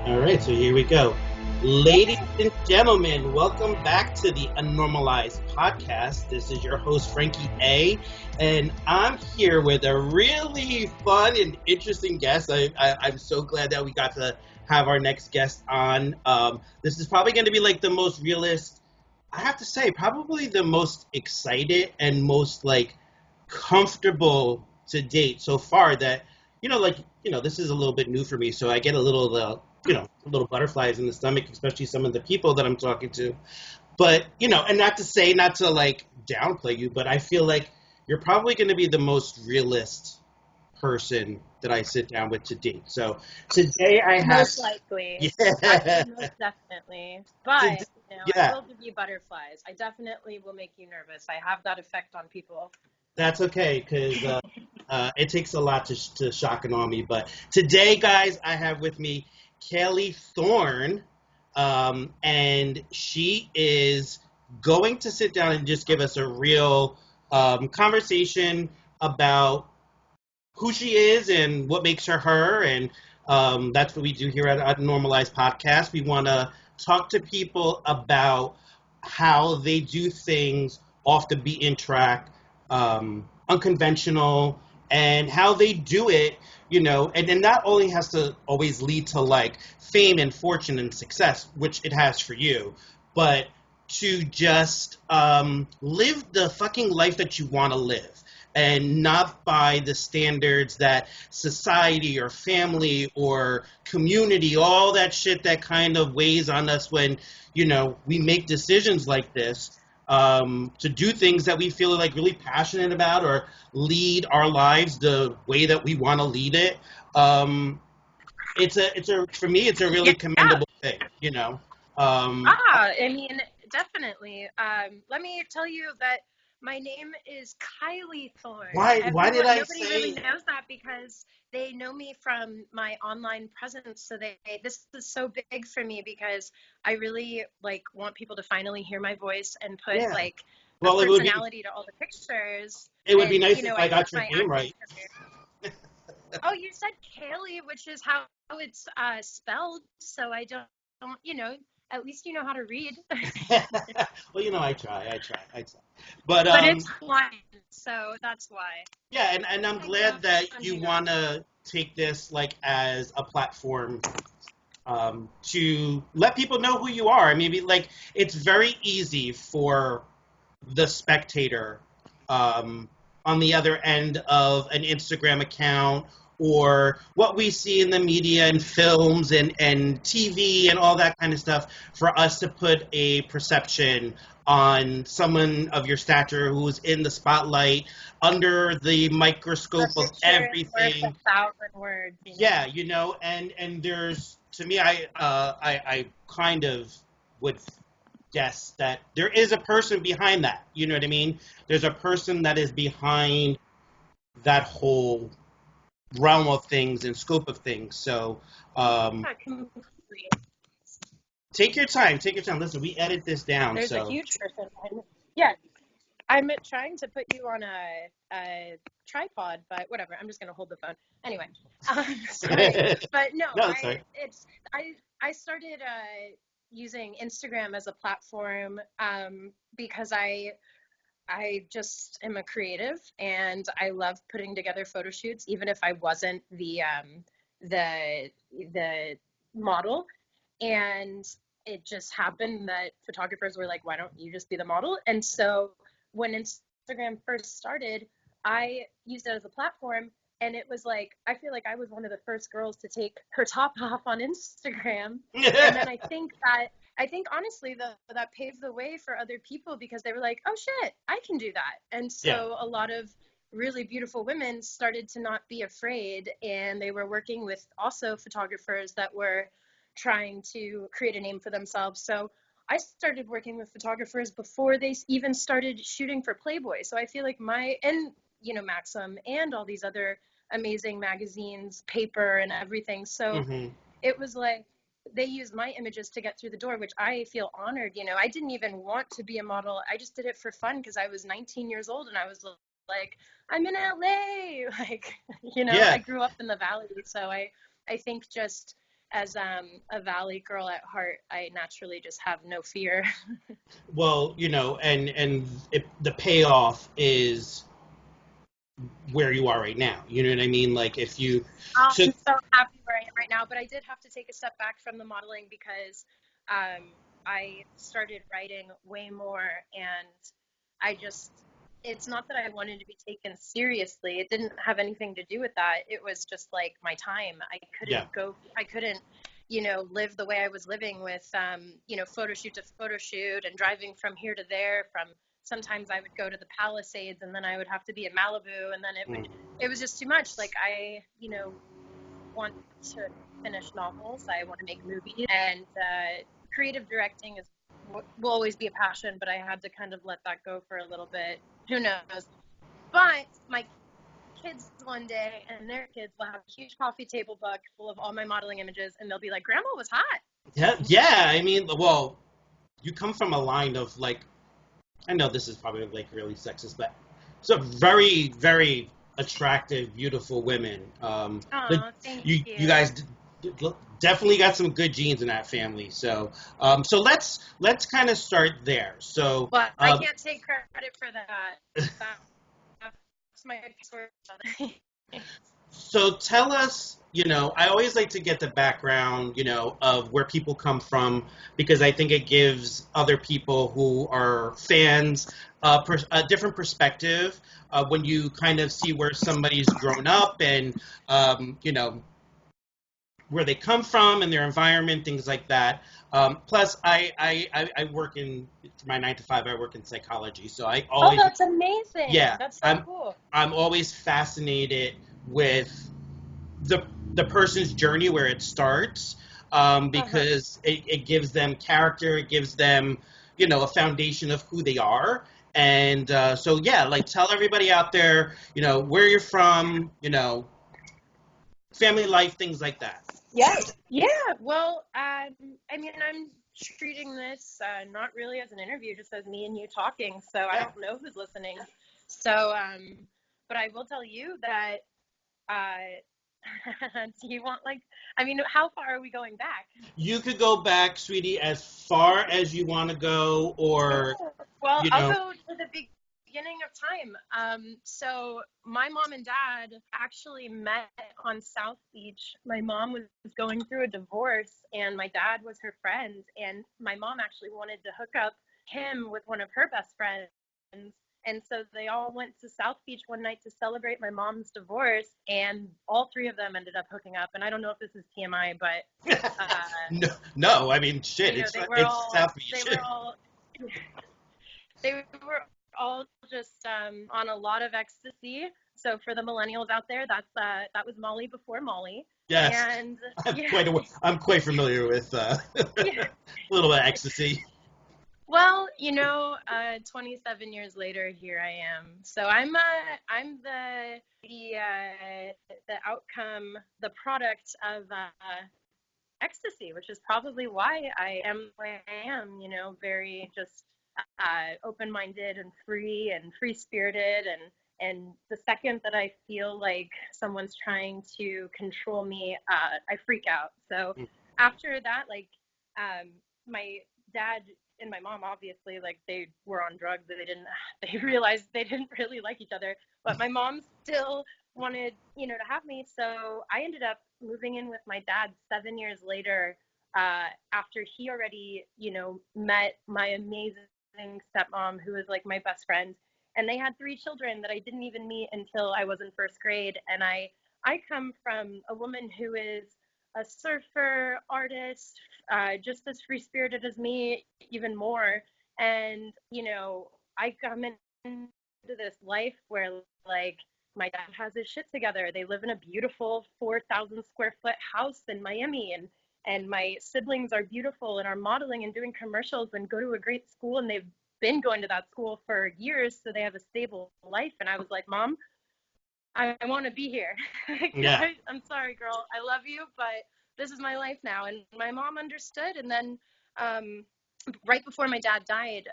All right, so here we go. Ladies and gentlemen, welcome back to the UNnormalized podcast. This is your host, Frankie A., and I'm here with a really fun and interesting guest. I'm so glad that we got to have our next guest on. This is probably going to be like the most realist, I have to say, probably the most excited and most like comfortable to date so far that, this is a little bit new for me. So I get a little, little butterflies in the stomach, especially some of the people that I'm talking to. But, and not to like downplay you, but I feel like you're probably going to be the most realist person that I sit down with to date. So today I have. Most likely. Yeah. Most definitely. But, Yeah. I will give you butterflies. I definitely will make you nervous. I have that effect on people. That's okay, because it takes a lot to shock and awe me. But today, guys, I have with me Kaili Thorne, and she is going to sit down and just give us a real conversation about who she is and what makes her her, and that's what we do here at Normalized Podcast. We want to talk to people about how they do things off the beaten track, unconventional, and how they do it, and not only has to always lead to like fame and fortune and success, which it has for you, but to just live the fucking life that you want to live and not by the standards that society or family or community, all that shit that kind of weighs on us when, we make decisions like this, to do things that we feel like really passionate about or lead our lives the way that we want to lead it. For me, it's a really commendable thing, Definitely. Let me tell you that my name is Kaili Thorne. Why did I Nobody say? really knows that because they know me from my online presence. So this is so big for me because I really want people to finally hear my voice and put a personality to all the pictures. It would be nice if I got your name right. Oh, you said Kaili, which is how it's spelled. So I don't, at least you know how to read. Well, I try. But it's Hawaiian, so that's why. Yeah, and I'm glad that you want to take this as a platform to let people know who you are. I mean, it's very easy for the spectator on the other end of an Instagram account or what we see in the media and films and TV and all that kind of stuff, for us to put a perception on someone of your stature who is in the spotlight under the microscope of everything. Worth 1,000 words. Yeah, and there's, to me, I kind of would guess that there is a person behind that. You know what I mean? There's a person that is behind that whole realm of things and scope of things. So take your time. Listen, we edit this down. There's a huge person. Yeah, I'm trying to put you on a tripod, but whatever. I'm just gonna hold the phone anyway. Sorry. But no, I started using Instagram as a platform because I just am a creative and I love putting together photo shoots, even if I wasn't the model. And it just happened that photographers were like, why don't you just be the model? And so when Instagram first started, I used it as a platform, and it was like, I feel like I was one of the first girls to take her top off on Instagram. And then I think honestly that paved the way for other people because they were like, oh shit, I can do that. And so a lot of really beautiful women started to not be afraid, and they were working with also photographers that were trying to create a name for themselves. So I started working with photographers before they even started shooting for Playboy. So I feel like Maxim and all these other amazing magazines, paper and everything. So it was like they used my images to get through the door, which I feel honored. I didn't even want to be a model. I just did it for fun because I was 19 years old and I was like, I'm in LA. I grew up in the Valley. So I think just as a Valley girl at heart, I naturally just have no fear. Well, the payoff is where you are right now. You know what I mean? Like if you took, I'm so happy where I am right now, but I did have to take a step back from the modeling because I started writing way more, and it's not that I wanted to be taken seriously. It didn't have anything to do with that. It was just like my time. yeah, I couldn't, live the way I was living with, photo shoot to photo shoot and driving from here to there. Sometimes I would go to the Palisades and then I would have to be in Malibu, and then it was just too much. Like want to finish novels. I want to make movies, and creative directing will always be a passion, but I had to kind of let that go for a little bit. Who knows? But my kids one day and their kids will have a huge coffee table book full of all my modeling images, and they'll be like, Grandma was hot. yeah. I mean, well, you come from a line of like, I know this is probably like really sexist, but so very, very attractive, beautiful women. Thank You guys definitely got some good genes in that family. So let's kind of start there. So but I can't take credit for that. That's my source. So tell us, I always like to get the background, of where people come from, because I think it gives other people who are fans a different perspective when you kind of see where somebody's grown up and, where they come from and their environment, things like that. Plus, I work for my 9 to 5, I work in psychology. So I Oh, always, that's amazing. yeah, That's so cool. I'm always fascinated with the person's journey, where it starts, because it gives them character, it gives them a foundation of who they are. And so yeah, like tell everybody out there where you're from, family life, things like that. Yeah. Well, I mean, I'm treating this not really as an interview, just as me and you talking. So I Yeah. don't know who's listening. So, but I will tell you that. Do you want how far are we going back? You could go back, sweetie, as far as you want to go, or Well, you I'll know go to the beginning of time. So my mom and dad actually met on South Beach. My mom was going through a divorce, and my dad was her friend. And my mom actually wanted to hook up him with one of her best friends. And so they all went to South Beach one night to celebrate my mom's divorce, and all three of them ended up hooking up. And I don't know if this is TMI, but no, I mean shit, it's South Beach. They were all just on a lot of ecstasy. So for the millennials out there, that was Molly before Molly. Yes, And I'm quite familiar with a little bit of ecstasy. Well, 27 years later, here I am. So I'm the outcome, the product of ecstasy, which is probably why I am the way I am. Very just open-minded and free-spirited, and the second that I feel like someone's trying to control me, I freak out. So after that, my dad and my mom, obviously, they were on drugs. They realized they didn't really like each other, but my mom still wanted, to have me. So I ended up moving in with my dad 7 years later, after he already, met my amazing stepmom, who was like my best friend. And they had 3 children that I didn't even meet until I was in first grade. And I come from a woman who is a surfer, artist, just as free-spirited as me, even more. And, I come into this life where, my dad has his shit together. They live in a beautiful 4,000 square foot house in Miami, and my siblings are beautiful and are modeling and doing commercials and go to a great school, and they've been going to that school for years, so they have a stable life. And I was like, Mom, I want to be here. Yeah. I'm sorry, girl. I love you, but this is my life now. And my mom understood. And then right before my dad died,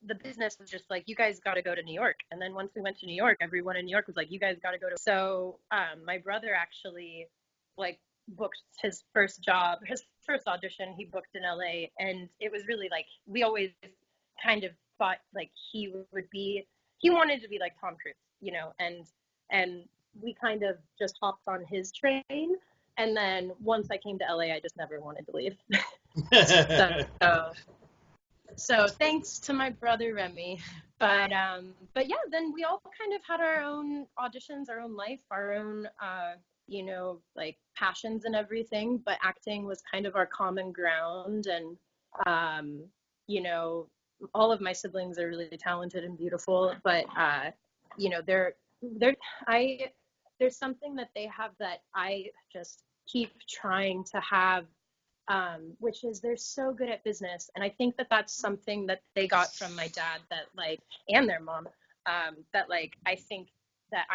the business was just like, you guys got to go to New York. And then once we went to New York, everyone in New York was like, you guys got to go to. So my brother actually like booked his first job, his first audition he booked in LA, and it was really like we always kind of thought like he wanted to be like Tom Cruise, you know, and we kind of just hopped on his train, and then once I came to LA I just never wanted to leave. So thanks to my brother Remy. But yeah, then we all kind of had our own auditions, our own life, our own you know, like passions and everything, but acting was kind of our common ground. And you know, all of my siblings are really talented and beautiful, but you know, there's something that they have that I just keep trying to have, which is they're so good at business. And I think that that's something that they got from my dad, that like, and their mom, that like, I think that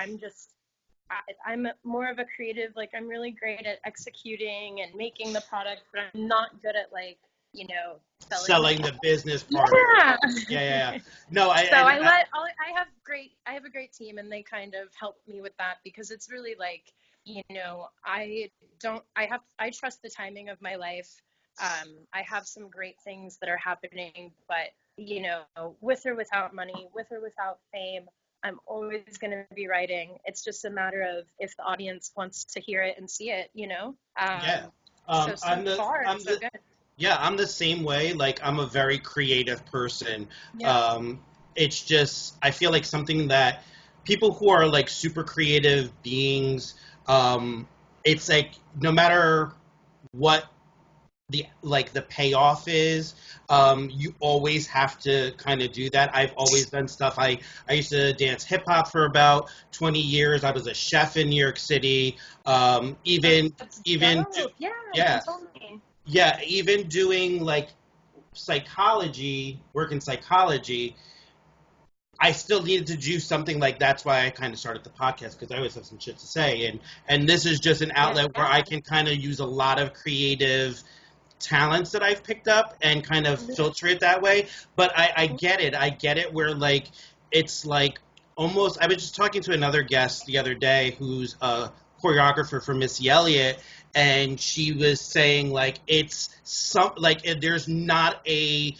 I'm more of a creative, like I'm really great at executing and making the product, but I'm not good at like, you know, selling the business part. Yeah. Yeah. No, I have a great team, and they kind of help me with that, because it's really like, you know, I trust the timing of my life. I have some great things that are happening, but you know, with or without money, with or without fame, I'm always going to be writing. It's just a matter of if the audience wants to hear it and see it, you know? Yeah. So good. Yeah, I'm the same way. Like, I'm a very creative person. Yeah. It's just, I feel like something that people who are like super creative beings, it's like no matter what the payoff is, you always have to kind of do that. I've always done stuff. I used to dance hip hop for about 20 years. I was a chef in New York City. Even doing like work in psychology, I still needed to do something like that's why I kind of started the podcast, because I always have some shit to say, and this is just an outlet where I can kind of use a lot of creative talents that I've picked up and kind of filter it that way. But I get it where like it's like almost, I was just talking to another guest the other day who's a choreographer for Missy Elliott, and she was saying like it's there's not a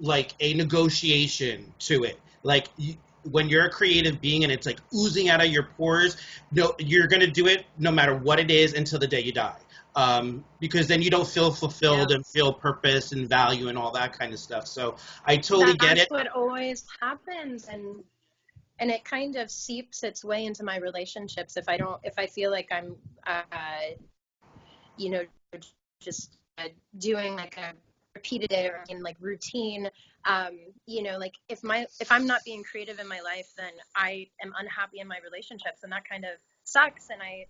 like a negotiation to it. Like when you're a creative being and it's like oozing out of your pores, no, you're gonna do it no matter what it is until the day you die. Because then you don't feel fulfilled and feel purpose and value and all that kind of stuff. So I totally get it. That's what always happens, and it kind of seeps its way into my relationships. If I feel like I'm, you know, just doing like a repeated it or in like routine, you know, like if I'm not being creative in my life, then I am unhappy in my relationships, and that kind of sucks. And I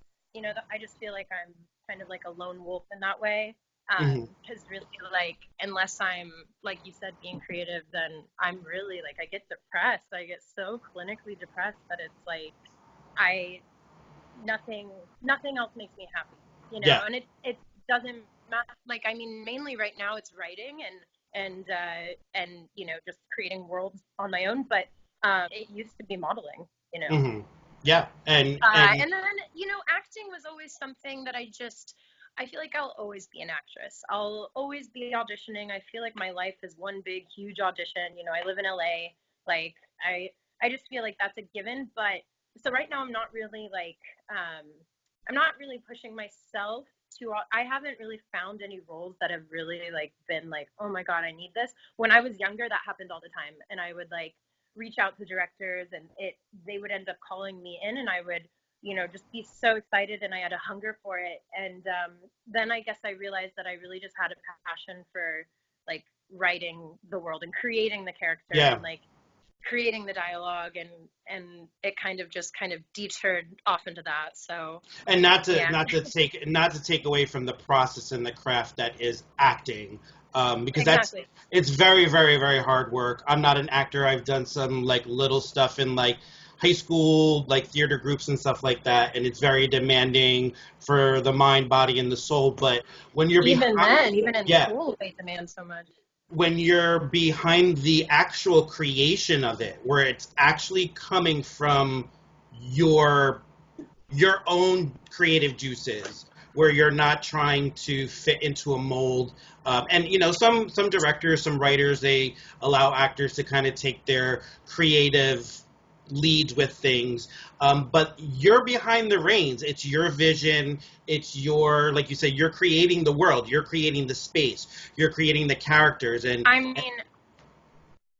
just feel like I'm kind of like a lone wolf in that way. Because really, like, unless I'm, like you said, being creative, then I'm really like, I get depressed. I get so clinically depressed that it's like, nothing else makes me happy, you know? Yeah. And it doesn't matter. Like, I mean, mainly right now it's writing and you know, just creating worlds on my own. But it used to be modeling, you know? Yeah. And then, you know, acting was always something that I feel like I'll always be an actress. I'll always be auditioning. I feel like my life is one big, huge audition. You know, I live in LA. Like, I just feel like that's a given. But so right now I'm not really like, I'm not really pushing myself to, I haven't really found any roles that have really like been like, oh my God, I need this. When I was younger, that happened all the time. And I would like reach out to directors, and they would end up calling me in, and I would, you know, just be so excited, and I had a hunger for it. And then I guess I realized that I really just had a passion for like writing the world and creating the character and like creating the dialogue, and it kind of detoured off into that. So, and not to take away from the process and the craft that is acting, because exactly. It's very, very, very hard work. I'm not an actor. I've done some like little stuff in like high school, like theater groups and stuff like that, and it's very demanding for the mind, body, and the soul. But when you're even in school, they demand so much. When you're behind the actual creation of it, where it's actually coming from your your own creative juices, where you're not trying to fit into a mold. And some directors, some writers, they allow actors to kind of take their creative leads with things. But you're behind the reins. It's your vision. It's your, like you say, you're creating the world. You're creating the space. You're creating the characters. And I mean,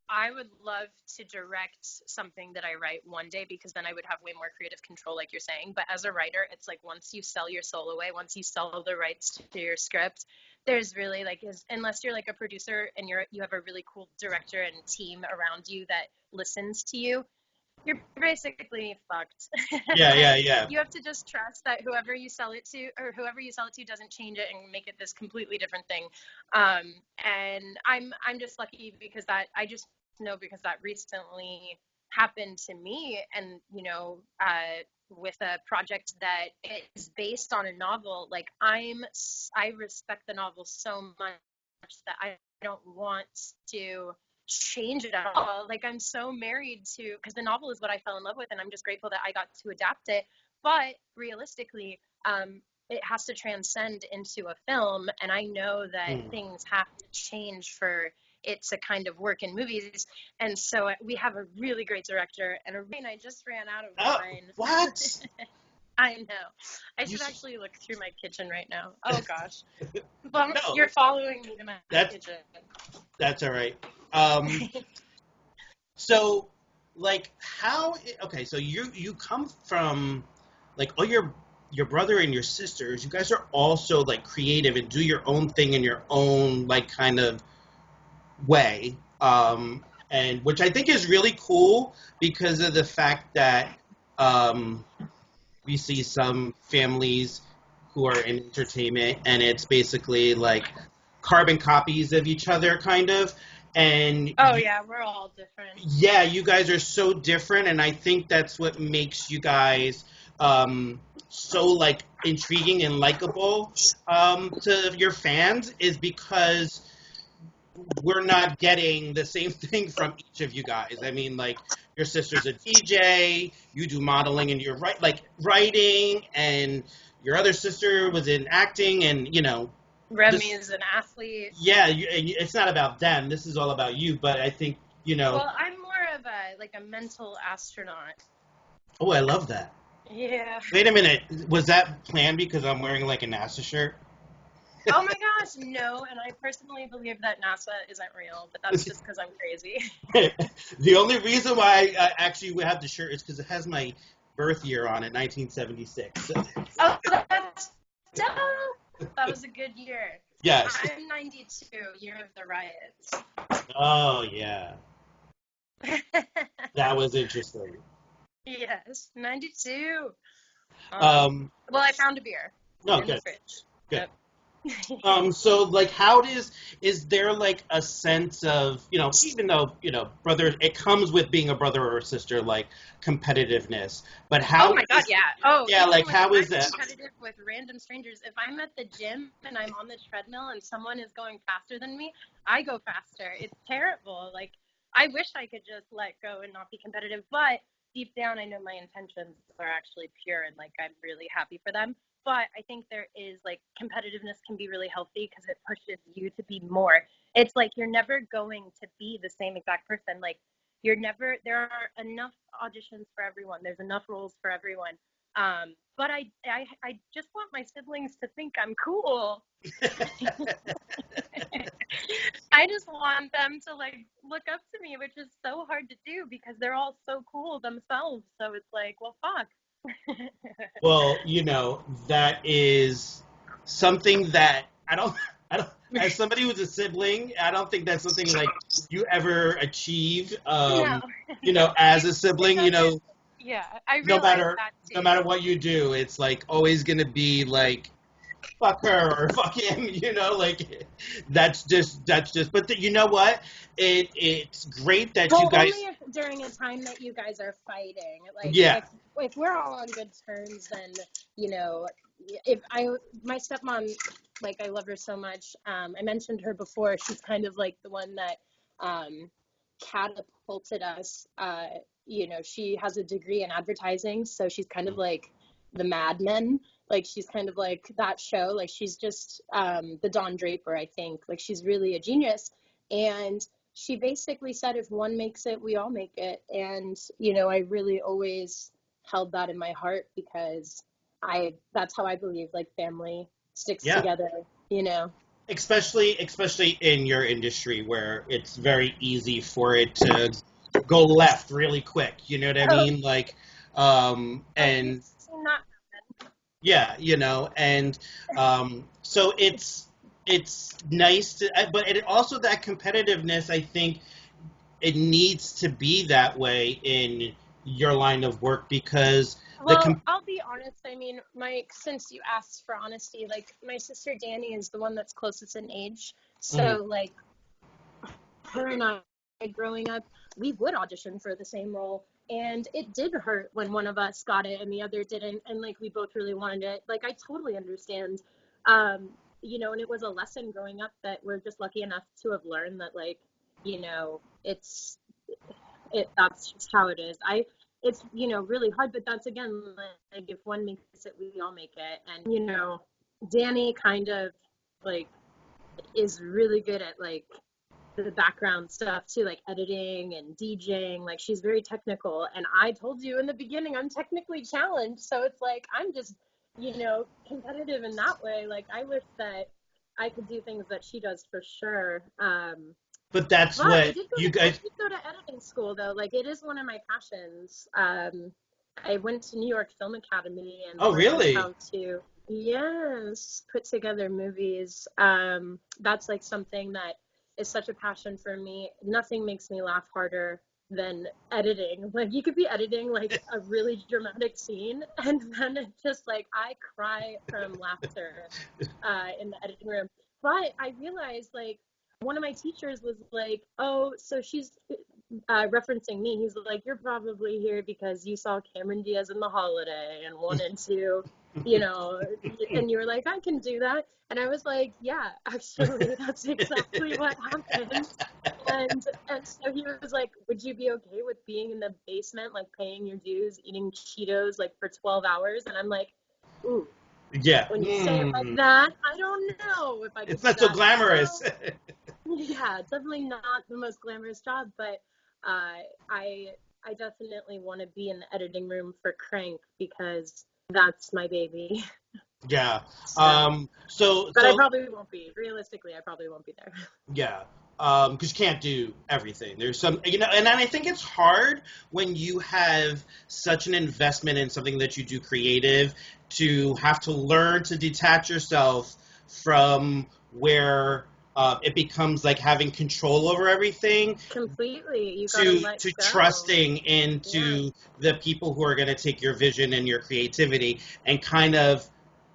I would love to direct something that I write one day, because then I would have way more creative control, like you're saying. But as a writer, it's like once you sell your soul away, once you sell the rights to your script, there's really unless you're like a producer and you have a really cool director and team around you that listens to you, you're basically fucked. yeah. You have to just trust that whoever you sell it to doesn't change it and make it this completely different thing. And I'm just lucky because I just know, because that recently happened to me. And with a project that is based on a novel, like I respect the novel so much that I don't want to change it at all. Like, I'm so married to, because the novel is what I fell in love with, and I'm just grateful that I got to adapt it. But realistically, it has to transcend into a film, and I know that things have to change for it to kind of work in movies. And so we have a really great director, and I just ran out of wine. What? I know. I should actually look through my kitchen right now. Oh gosh. Well, No, you're following me to my kitchen. That's all right. So, like, okay, so you come from, like, all your brother and your sisters, you guys are also, like, creative and do your own thing in your own, like, kind of way, and which I think is really cool, because of the fact that we see some families who are in entertainment, and it's basically like carbon copies of each other, kind of. And yeah, we're all different. Yeah, you guys are so different, and I think that's what makes you guys so, like, intriguing and likable to your fans, is because we're not getting the same thing from each of you guys. I mean, like, your sister's a DJ, you do modeling, and you're writing, and your other sister was in acting, and Remy is an athlete. Yeah, it's not about them. This is all about you. But I think Well, I'm more of a mental astronaut. Oh, I love that. Yeah. Wait a minute. Was that planned because I'm wearing, like, a NASA shirt? Oh my gosh, no. And I personally believe that NASA isn't real, but that's just because I'm crazy. The only reason why I actually have the shirt is because it has my birth year on it, 1976. Oh, that's dope. That was a good year. Yes. I'm 92, year of the riots. Oh, yeah. That was interesting. Yes, 92. Well, I found a beer in good. the fridge. Good. So, like, is there, like, a sense of, even though, brother, it comes with being a brother or a sister, like, competitiveness, but how? Oh my God, yeah. Oh, yeah, like, how is that? Competitive with random strangers. If I'm at the gym and I'm on the treadmill and someone is going faster than me, I go faster. It's terrible. Like, I wish I could just let go and not be competitive, but deep down, I know my intentions are actually pure, and, like, I'm really happy for them. But I think there is, like, competitiveness can be really healthy because it pushes you to be more. It's like you're never going to be the same exact person. Like, there are enough auditions for everyone. There's enough roles for everyone. But I just want my siblings to think I'm cool. I just want them to, like, look up to me, which is so hard to do because they're all so cool themselves. So it's like, well, fuck. Well, that is something that I don't, as somebody who's a sibling, I don't think that's something, like, you ever achieve, No. As a sibling, Yeah, I realize that too. No matter what you do, it's, like, always going to be, like, fuck her or fuck him, like, that's just, but you know what? It's great that you guys. Only during a time that you guys are fighting. Like, yeah. If we're all on good terms, then, my stepmom, like, I love her so much. I mentioned her before. She's kind of like the one that catapulted us. She has a degree in advertising, so she's kind of like the Mad Men. Like, she's kind of like that show. Like, she's just the Don Draper, I think. Like, she's really a genius. And she basically said, if one makes it, we all make it. And, you know, I really always held that in my heart, because that's how I believe, like, family sticks Yeah. together, you know. Especially in your industry, where it's very easy for it to go left really quick. You know what I mean? Like, and Not yeah, you know, and so it's nice to, but it also, that competitiveness, I think it needs to be that way in your line of work, because well, I'll be honest. I mean, since you asked for honesty, like, my sister Danny is the one that's closest in age. So, like, her and I, growing up, we would audition for the same role. And it did hurt when one of us got it and the other didn't. And, like, we both really wanted it. Like, I totally understand. You know, and it was a lesson growing up that we're just lucky enough to have learned that, like, you know, that's just how it is. It's, you know, really hard, but that's, again, like, if one makes it, we all make it. And, you know, Danny kind of, like, is really good at, like, the background stuff too, like editing and DJing. Like, she's very technical, and I told you in the beginning, I'm technically challenged, so it's like I'm just, you know, competitive in that way. Like, I wish that I could do things that she does, for sure. But that's but what you guys. I did go to editing school, though. Like, it is one of my passions. I went to New York Film Academy and Oh, really? learned how to, yes, put together movies. That's, like, something that is such a passion for me. Nothing makes me laugh harder than editing. Like, you could be editing, like, a really dramatic scene, and then it's just, like, I cry from laughter in the editing room. But I realized, like, one of my teachers was like, oh, so she's referencing me. He's like, you're probably here because you saw Cameron Diaz in The Holiday and wanted to, you know, and you were like, I can do that. And I was like, yeah, actually, that's exactly what happened. And so he was like, would you be okay with being in the basement, like, paying your dues, eating Cheetos, like, for 12 hours? And I'm like, ooh. Yeah. When you say it like that, I don't know if I could. It's not so glamorous. So, yeah, definitely not the most glamorous job, but I definitely want to be in the editing room for Crank, because that's my baby. Yeah. But I probably won't be. Realistically, I probably won't be there. Yeah. Because you can't do everything. There's some, you know, and I think it's hard when you have such an investment in something that you do creative, to have to learn to detach yourself from where it becomes like having control over everything. Completely. You gotta let to go. Trusting into the people who are going to take your vision and your creativity and kind of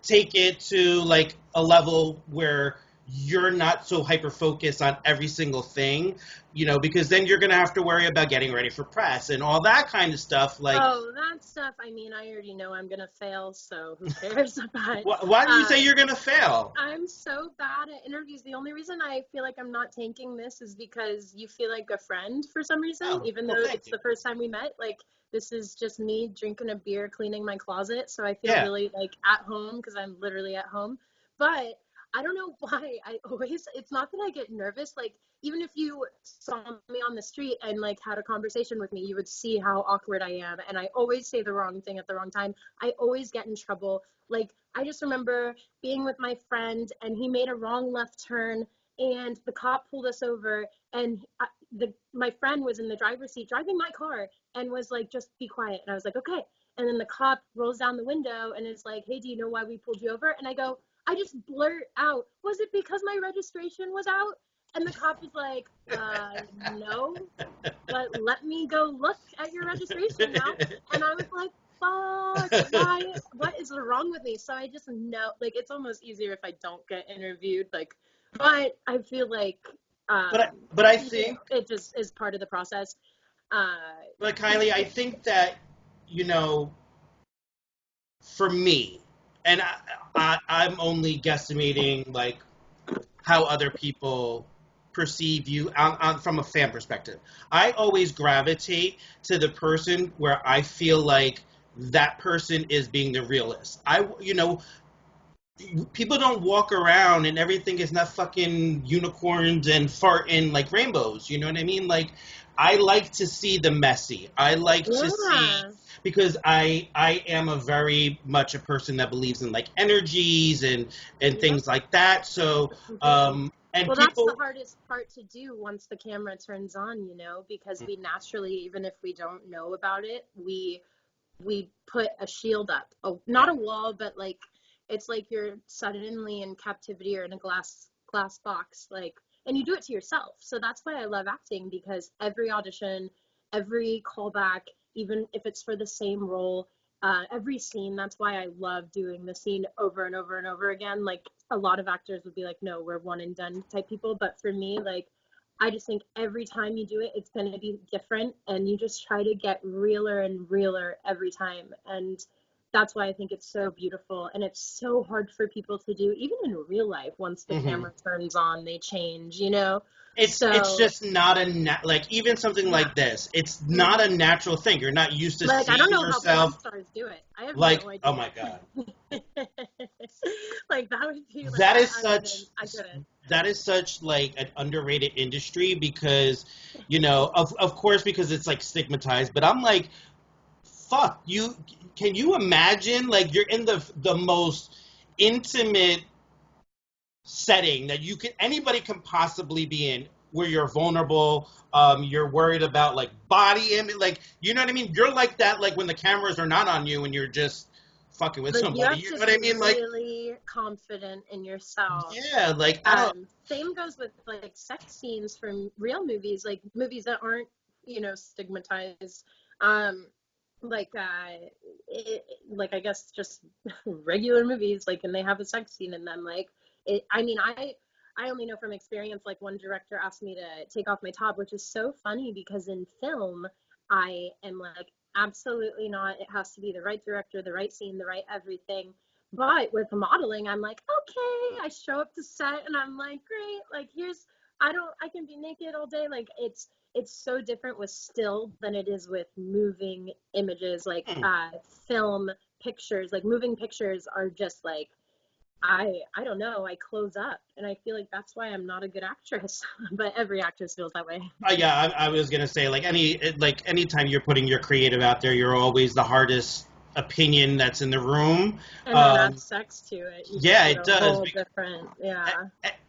take it to, like, a level where you're not so hyper focused on every single thing, you know, because then you're going to have to worry about getting ready for press and all that kind of stuff. Like, oh, that stuff, I mean, I already know I'm going to fail, so who cares? But why do you say you're going to fail? I'm so bad at interviews. The only reason I feel like I'm not tanking this is because you feel like a friend for some reason, even though it's the first time we met. Like, this is just me drinking a beer, cleaning my closet, so I feel really, like, at home, because I'm literally at home. But I don't know why it's not that I get nervous. Like, even if you saw me on the street and, like, had a conversation with me, you would see how awkward I am. And I always say the wrong thing at the wrong time. I always get in trouble. Like, I just remember being with my friend, and he made a wrong left turn, and the cop pulled us over, and my friend was in the driver's seat driving my car and was like, just be quiet. And I was like, okay. And then the cop rolls down the window and is like, hey, do you know why we pulled you over? And I go, I just blurt out, was it because my registration was out? And the cop is like, no, but let me go look at your registration now. And I was like, fuck, why? What is wrong with me? So I just know, like, it's almost easier if I don't get interviewed. Like, but I feel like, but I think it just is part of the process. But Kylie, I think that, you know, for me, and I'm only guesstimating, like, how other people perceive you from a fan perspective. I always gravitate to the person where I feel like that person is being the realist. People don't walk around and everything is not fucking unicorns and farting like rainbows. You know what I mean? Like, I like to see the messy. I like to see, because I am a very much a person that believes in like energies and things like that. So and well, people, that's the hardest part to do once the camera turns on, because we naturally, even if we don't know about it, we put a shield up, not a wall, but like it's like you're suddenly in captivity or in a glass box, like, and you do it to yourself. So that's why I love acting, because every audition, every callback, even if it's for the same role, every scene, that's why I love doing the scene over and over and over again. Like, a lot of actors would be like, no, we're one and done type people, but for me, like, I just think every time you do it, it's going to be different, and you just try to get realer and realer every time. And that's why I think it's so beautiful, and it's so hard for people to do, even in real life. Once the camera turns on, they change, It's just not like, even something like this. It's not a natural thing. You're not used to like, seeing I don't know yourself. How porn stars do it. I have like, no idea. oh my god. Like, that would be like, that is such like an underrated industry, because of course, because it's like stigmatized, but I'm like, fuck you. Can you imagine, like, you're in the most intimate setting that anybody can possibly be in, where you're vulnerable, you're worried about like body image, like, you know what I mean? You're like that, like, when the cameras are not on you and you're just fucking with somebody, you know what I mean? Like, really confident in yourself. Yeah, like, I don't. Same goes with like sex scenes from real movies, like movies that aren't, stigmatized. Like I guess just regular movies, like, and they have a sex scene in them. Like, I only know from experience, like, one director asked me to take off my top, which is so funny, because in film, I am like, absolutely not. It has to be the right director, the right scene, the right everything. But with modeling, I'm like, okay, I show up to set and I'm like, great, like, I can be naked all day. Like, it's so different with still than it is with moving images, like film pictures. Like, moving pictures are just like, I don't know, I close up, and I feel like that's why I'm not a good actress. But every actress feels that way. Yeah, I was gonna say, like, anytime you're putting your creative out there, you're always the hardest opinion that's in the room. And then add sex to it. Yeah, it does. Different, yeah.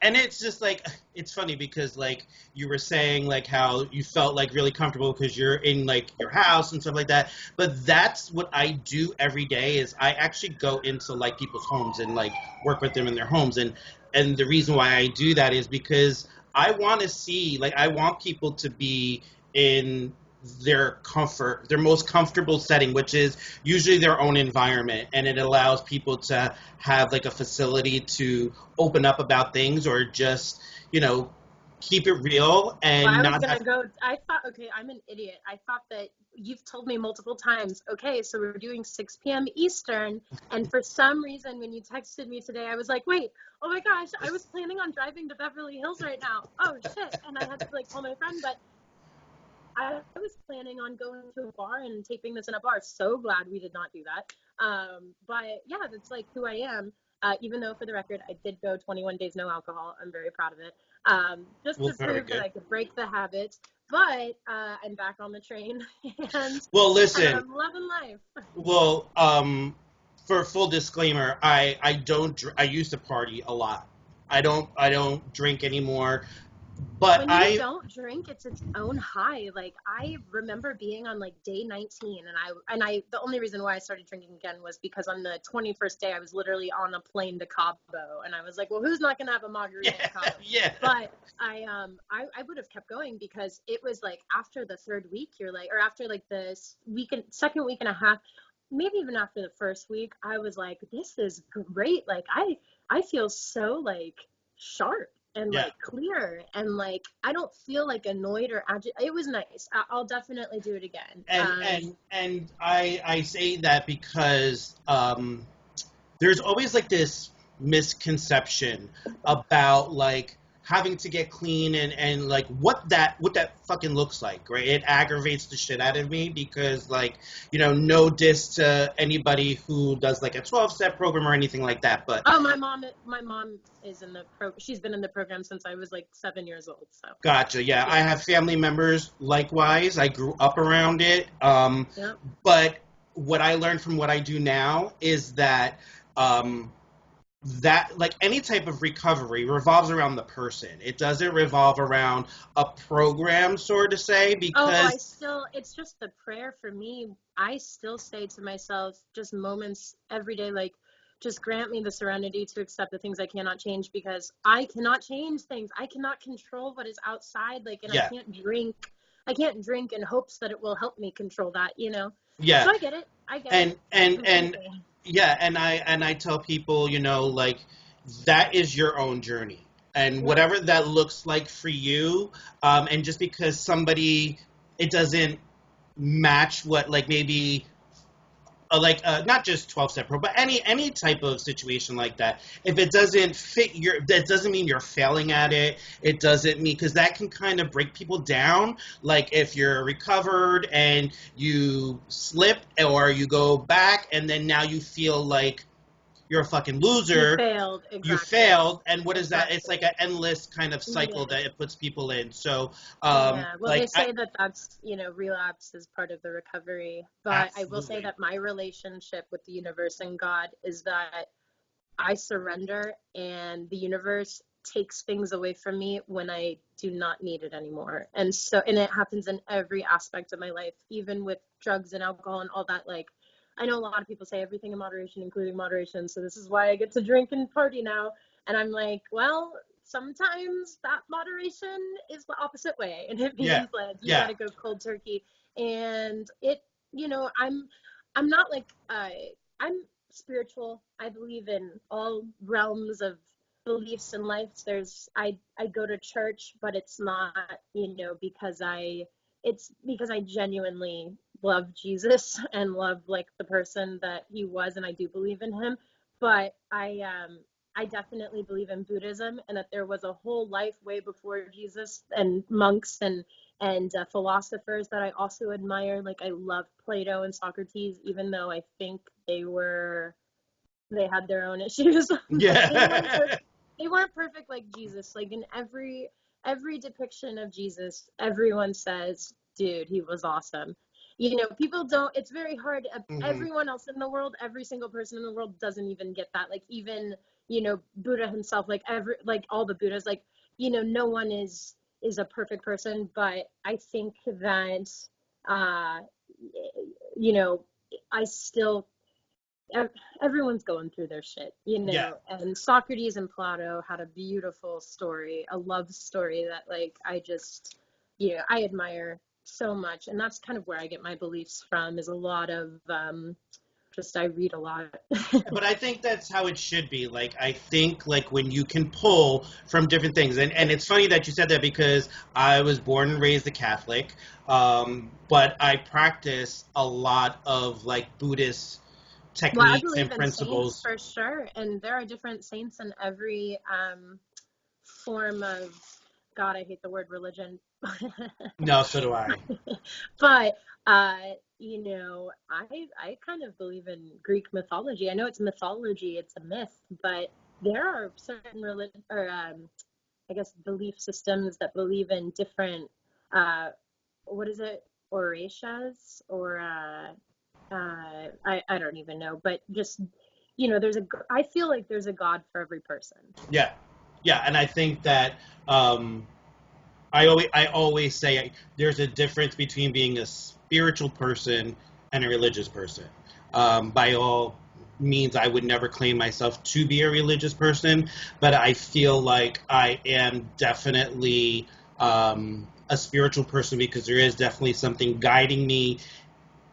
And it's just like, it's funny because, like, you were saying, like, how you felt like really comfortable because you're in like your house and stuff like that. But that's what I do every day, is I actually go into like people's homes and like work with them in their homes. And the reason why I do that is because I want to see, like, I want people to be in their most comfortable setting, which is usually their own environment, and it allows people to have like a facility to open up about things, or just, keep it real. And I thought, okay, I'm an idiot. I thought that you've told me multiple times, okay, so we're doing 6 p.m. Eastern, and for some reason when you texted me today, I was like, wait, oh my gosh, I was planning on driving to Beverly Hills right now. Oh shit. And I had to like call my friend, but I was planning on going to a bar and taping this in a bar. So glad we did not do that. But yeah, that's like who I am. Even though, for the record, I did go 21 days no alcohol. I'm very proud of it. Just to prove that I could break the habit. But I'm back on the train, and listen, I'm loving life. Well, for full disclaimer, I used to party a lot. I don't drink anymore. But when you don't drink, it's its own high. Like, I remember being on like day 19, and I the only reason why I started drinking again was because on the 21st day I was literally on a plane to Cabo, and I was like, well, who's not gonna have a margarita in Cabo? Yeah. But I would have kept going, because it was like after the third week, you're like, or after like the second week and a half, maybe even after the first week, I was like, this is great. Like, I feel so like sharp and like clear, and like I don't feel like annoyed or agitated. It was nice. I'll definitely do it again. And I say that because there's always like this misconception about like having to get clean and like what that fucking looks like, right? It aggravates the shit out of me because, like, you know, no diss to anybody who does like a 12-step program or anything like that, but my mom is in the she's been in the program since I was like 7 years old. So gotcha. Yeah, I have family members likewise. I grew up around it. yeah. But what I learned from what I do now is that that like any type of recovery revolves around the person. It doesn't revolve around a program, sort of say, because it's just the prayer for me. I still say to myself, just moments every day, like, just grant me the serenity to accept the things I cannot change, because I cannot change things. I cannot control what is outside, like, and yeah. I can't drink in hopes that it will help me control that, you know? Yeah. So I get it. And yeah, and I tell people, you know, like, that is your own journey, and whatever that looks like for you, and just because somebody, it doesn't match what, like, maybe not just 12-step pro, but any type of situation like that, if it doesn't fit that doesn't mean you're failing at it. It doesn't mean, because that can kind of break people down. Like, if you're recovered and you slip or you go back and then now you feel like you're a fucking loser. You failed. Exactly. You failed, and what is that? It's like an endless kind of cycle that it puts people in. So, well, like, they say that's, you know, relapse is part of the recovery. But absolutely. I will say that my relationship with the universe and God is that I surrender, and the universe takes things away from me when I do not need it anymore. And it happens in every aspect of my life, even with drugs and alcohol and all that. Like, I know a lot of people say everything in moderation, including moderation. So this is why I get to drink and party now. And I'm like, well, sometimes that moderation is the opposite way. And it means like you got to go cold turkey. And it, you know, I'm not like, I'm spiritual. I believe in all realms of beliefs in life. I go to church, but it's not, you know, it's because I genuinely love Jesus and love, like, the person that he was, and I do believe in him. But I definitely believe in Buddhism, and that there was a whole life way before Jesus, and monks and philosophers that I also admire. Like, I love Plato and Socrates, even though I think they had their own issues. Yeah. They weren't perfect like Jesus. Like, in every depiction of Jesus, everyone says, dude, he was awesome. You know, people don't, it's very hard. Everyone else in the world, every single person in the world doesn't even get that. Like, even, you know, Buddha himself, like all the Buddhas, like, you know, no one is a perfect person. But I think that, you know, everyone's going through their shit, you know. Yeah. And Socrates and Plato had a beautiful story, a love story that, like, I just, you know, I admire so much. And that's kind of where I get my beliefs from, is a lot of I read a lot. But I think that's how it should be. Like, I think, like, when you can pull from different things, and it's funny that you said that, because I was born and raised a Catholic, but I practice a lot of, like, Buddhist techniques and principles. For sure. And there are different saints in every form of, God, I hate the word religion. No, so do I. But you know, I kind of believe in Greek mythology. I know it's mythology, it's a myth, but there are certain religion, or I guess belief systems that believe in different what is it, orishas, or I don't even know, but just, you know, I feel like there's a God for every person. Yeah, and I think that I always say there's a difference between being a spiritual person and a religious person. By all means, I would never claim myself to be a religious person, but I feel like I am definitely a spiritual person, because there is definitely something guiding me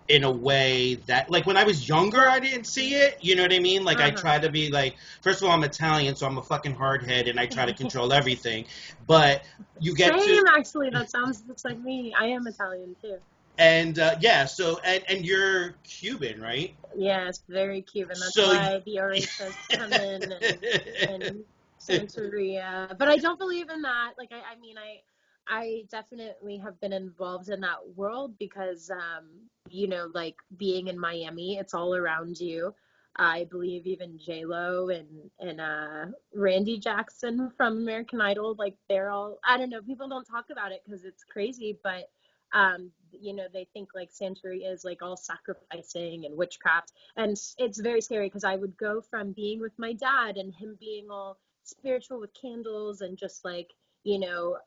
in a way that, like, when I was younger, I didn't see it. You know what I mean? Like, I try to be, like, first of all, I'm Italian, so I'm a fucking hardhead, and I try to control everything. But you get Same, actually. That sounds just like me. I am Italian, too. And, so, and you're Cuban, right? Yes, very Cuban. That's why the orishas come in and Santeria. But I don't believe in that. Like, I mean, I definitely have been involved in that world because, you know, like being in Miami, it's all around you. I believe even J-Lo and Randy Jackson from American Idol, like they're all, I don't know, people don't talk about it because it's crazy, but you know, they think like Santeria is like all sacrificing and witchcraft. And it's very scary because I would go from being with my dad and him being all spiritual with candles and just like, you know,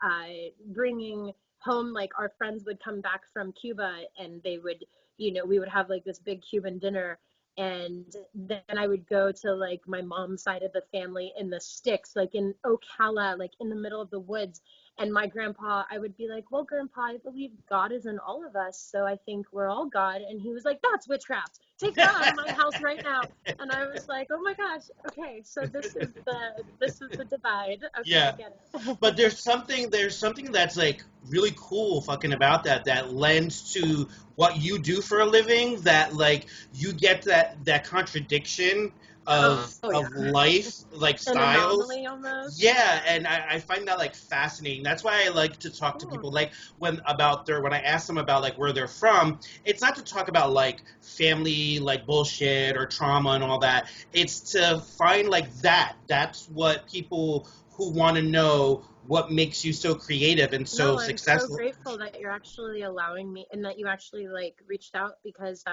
bringing home, like our friends would come back from Cuba and they would, you know, we would have like this big Cuban dinner. And then I would go to like my mom's side of the family in the sticks, like in Ocala, like in the middle of the woods. And my grandpa, I would be like, well, Grandpa, I believe God is in all of us. So I think we're all God. And he was like, that's witchcraft. Take that out of my house right now. And I was like, oh my gosh. Okay. So this is the divide. Okay. Yeah. I get it. But there's something that's like really cool fucking about that lends to what you do for a living, that like you get that contradiction of life, like An styles. anomaly almost. Yeah, and I find that like fascinating. That's why I like to talk to people like when I ask them about like where they're from, it's not to talk about like family like bullshit or trauma and all that. It's to find like that's what people who want to know what makes you so creative and so successful. I'm so grateful that you're actually allowing me and that you actually like reached out because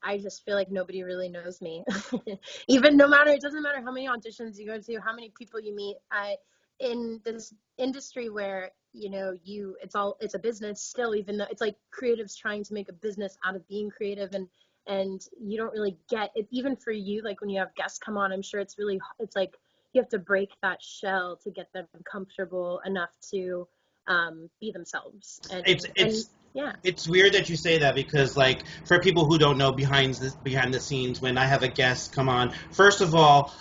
I just feel like nobody really knows me. Even it doesn't matter how many auditions you go to, how many people you meet. In this industry where, you know, it's a business still, even though it's like creatives trying to make a business out of being creative, and you don't really get it. Even for you, like when you have guests come on, I'm sure it's like you have to break that shell to get them comfortable enough to be themselves. Yeah. It's weird that you say that because, like, for people who don't know behind the scenes, when I have a guest come on, first of all,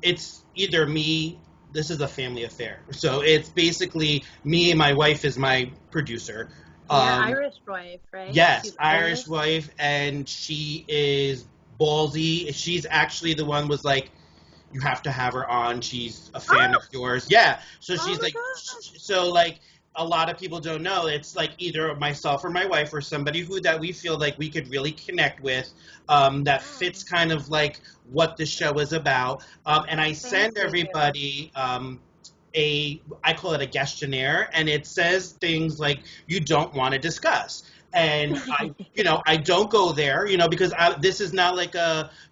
it's either me. This is a family affair, so it's basically me and my wife is my producer. Your Irish wife, right? Yes, She's Irish wife, and she is ballsy. She's actually the one was like, you have to have her on. She's a fan of yours. Yeah. So she's like, so like a lot of people don't know. It's like either myself or my wife or somebody that we feel like we could really connect with, that fits kind of like what the show is about. And I send everybody I call it a questionnaire, and it says things like you don't want to discuss. And I don't go there, because this is not like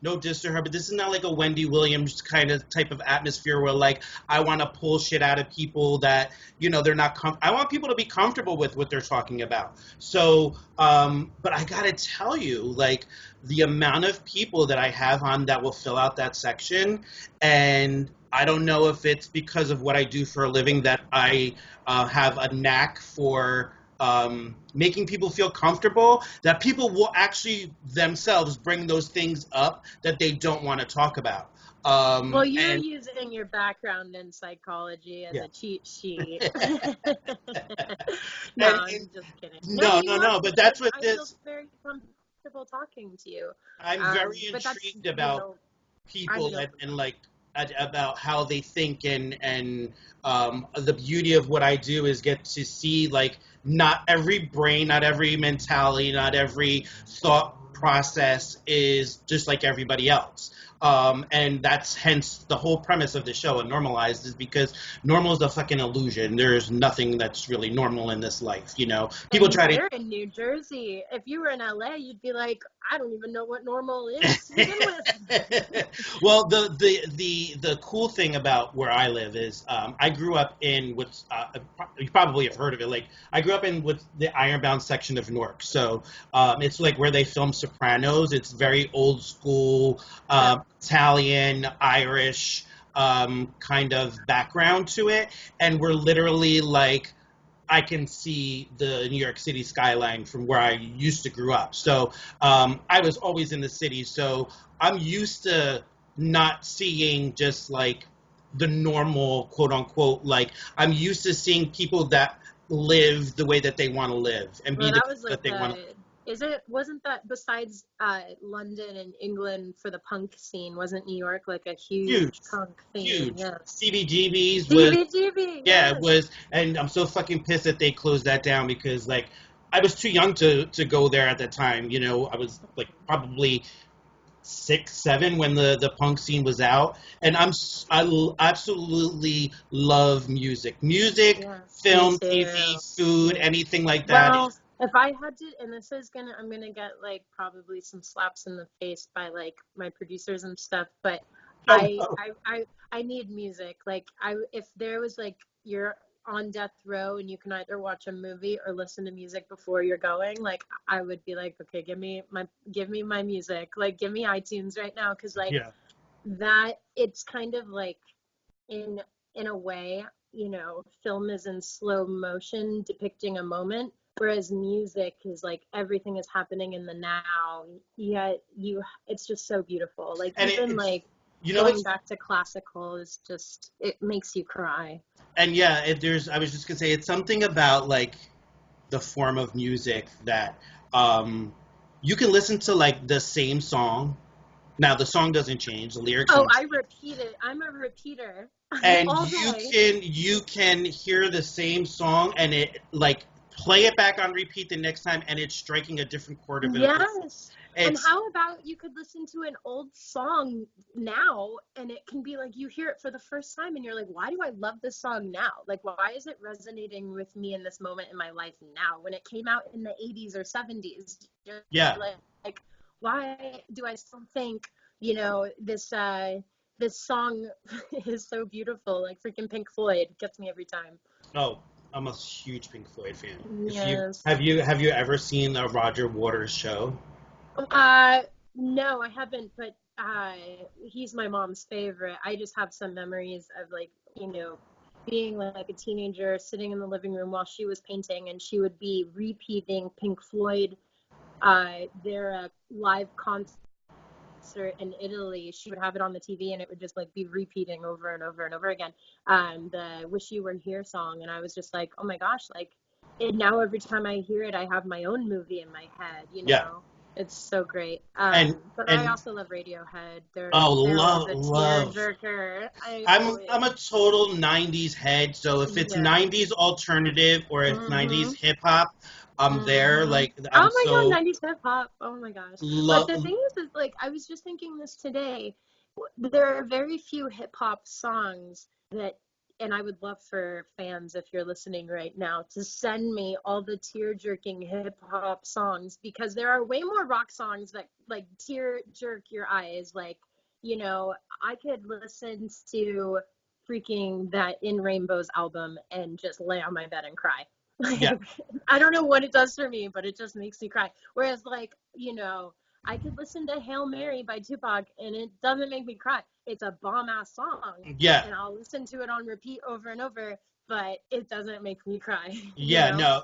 no diss to her, but this is not like a Wendy Williams kind of type of atmosphere where like I want to pull shit out of people that, they're not, I want people to be comfortable with what they're talking about. So, but I got to tell you, like the amount of people that I have on that will fill out that section, and I don't know if it's because of what I do for a living that I have a knack for making people feel comfortable, that people will actually themselves bring those things up that they don't want to talk about. Well, you're using your background in psychology as a cheat sheet. I'm just kidding. No, but that's what I feel very comfortable talking to you. I'm very intrigued about people and like about how they think, and the beauty of what I do is get to see like not every brain, not every mentality, not every thought process is just like everybody else. And that's hence the whole premise of the show, UNnormalized, is because normal is a fucking illusion. There's nothing that's really normal in this life, People try to... You're in New Jersey. If you were in LA, you'd be like, I don't even know what normal is to begin with. Well, the cool thing about where I live is I grew up in what's you probably have heard of it. Like I grew up in what's the Ironbound section of Newark. So it's like where they film Sopranos. It's very old school. Italian, Irish kind of background to it, and we're literally like I can see the New York City skyline from where I used to grow up. So I was always in the city, so I'm used to not seeing just like the normal quote unquote, like I'm used to seeing people that live the way that they want to live and be the that they want to. Wasn't that besides London and England for the punk scene, wasn't New York like a Huge, huge punk thing? huge. Yes. CBGB's was, CBGB, yeah, it yes. was, and I'm so fucking pissed that they closed that down because, like, I was too young to go there at that time. You know, I was, like, probably 6, 7 when the punk scene was out, and absolutely love music, Yes, me film, too. TV, food, Yeah. anything like that. Well, if I had to, and I'm gonna get like probably some slaps in the face by like my producers and stuff, but Oh I, no. I, I, I need music. Like if there was like you're on death row and you can either watch a movie or listen to music before you're going, like I would be like, okay, give me my music, like give me iTunes right now, because like Yeah. that, it's kind of like in in a way, film is in slow motion depicting a moment, whereas music is like everything is happening in the now. Yet it's just so beautiful. Like And even it's, like you know, going it's, back to classical is just, it makes you cry. and yeah, I was just gonna say, it's something about, like, the form of music that, um, you can listen to, like, the same song. Now, the song doesn't change, the lyrics Oh, don't I change. repeat it. I'm a repeater And all you day. can hear the same song and it, like, play it back on repeat the next time and it's striking a different chord of emotion. Yes. And It's how about you could listen to an old song now and it can be like you hear it for the first time and you're like, why do I love this song now? Like, why is it resonating with me in this moment in my life now when it came out in the 80s or 70s? You're yeah. like, why do I still think, this song is so beautiful? Like freaking Pink Floyd gets me every time. Oh, I'm a huge Pink Floyd fan. If you Yes. have you ever seen a Roger Waters show? Uh, no, I haven't, but he's my mom's favorite. I just have some memories of like, being like a teenager sitting in the living room while she was painting and she would be repeating Pink Floyd, their live concert in Italy. She would have it on the TV and it would just like be repeating over and over and over again. The Wish You Were Here song. And I was just like, oh my gosh, like, and now every time I hear it, I have my own movie in my head, Yeah. It's so great. And But I and also love Radiohead. oh, They're always a love. tearjerker. I I'm always, a total 90s head, so if it's yeah. 90s alternative or if 90s Mhm. hip hop, I'm there. Mhm. Like, Oh I'm my God, so 90s hip hop. Oh my gosh. But the love. thing is like I was just thinking this today. There are very few hip hop songs that, and I would love for fans, if you're listening right now, to send me all the tear jerking hip hop songs, because there are way more rock songs that like tear jerk your eyes. Like, I could listen to freaking that In Rainbows album and just lay on my bed and cry. Yeah. Like, I don't know what it does for me, but it just makes me cry. Whereas, like, I could listen to Hail Mary by Tupac and it doesn't make me cry. It's a bomb ass song Yeah. and I'll listen to it on repeat over and over, but it doesn't make me cry, Yeah, no,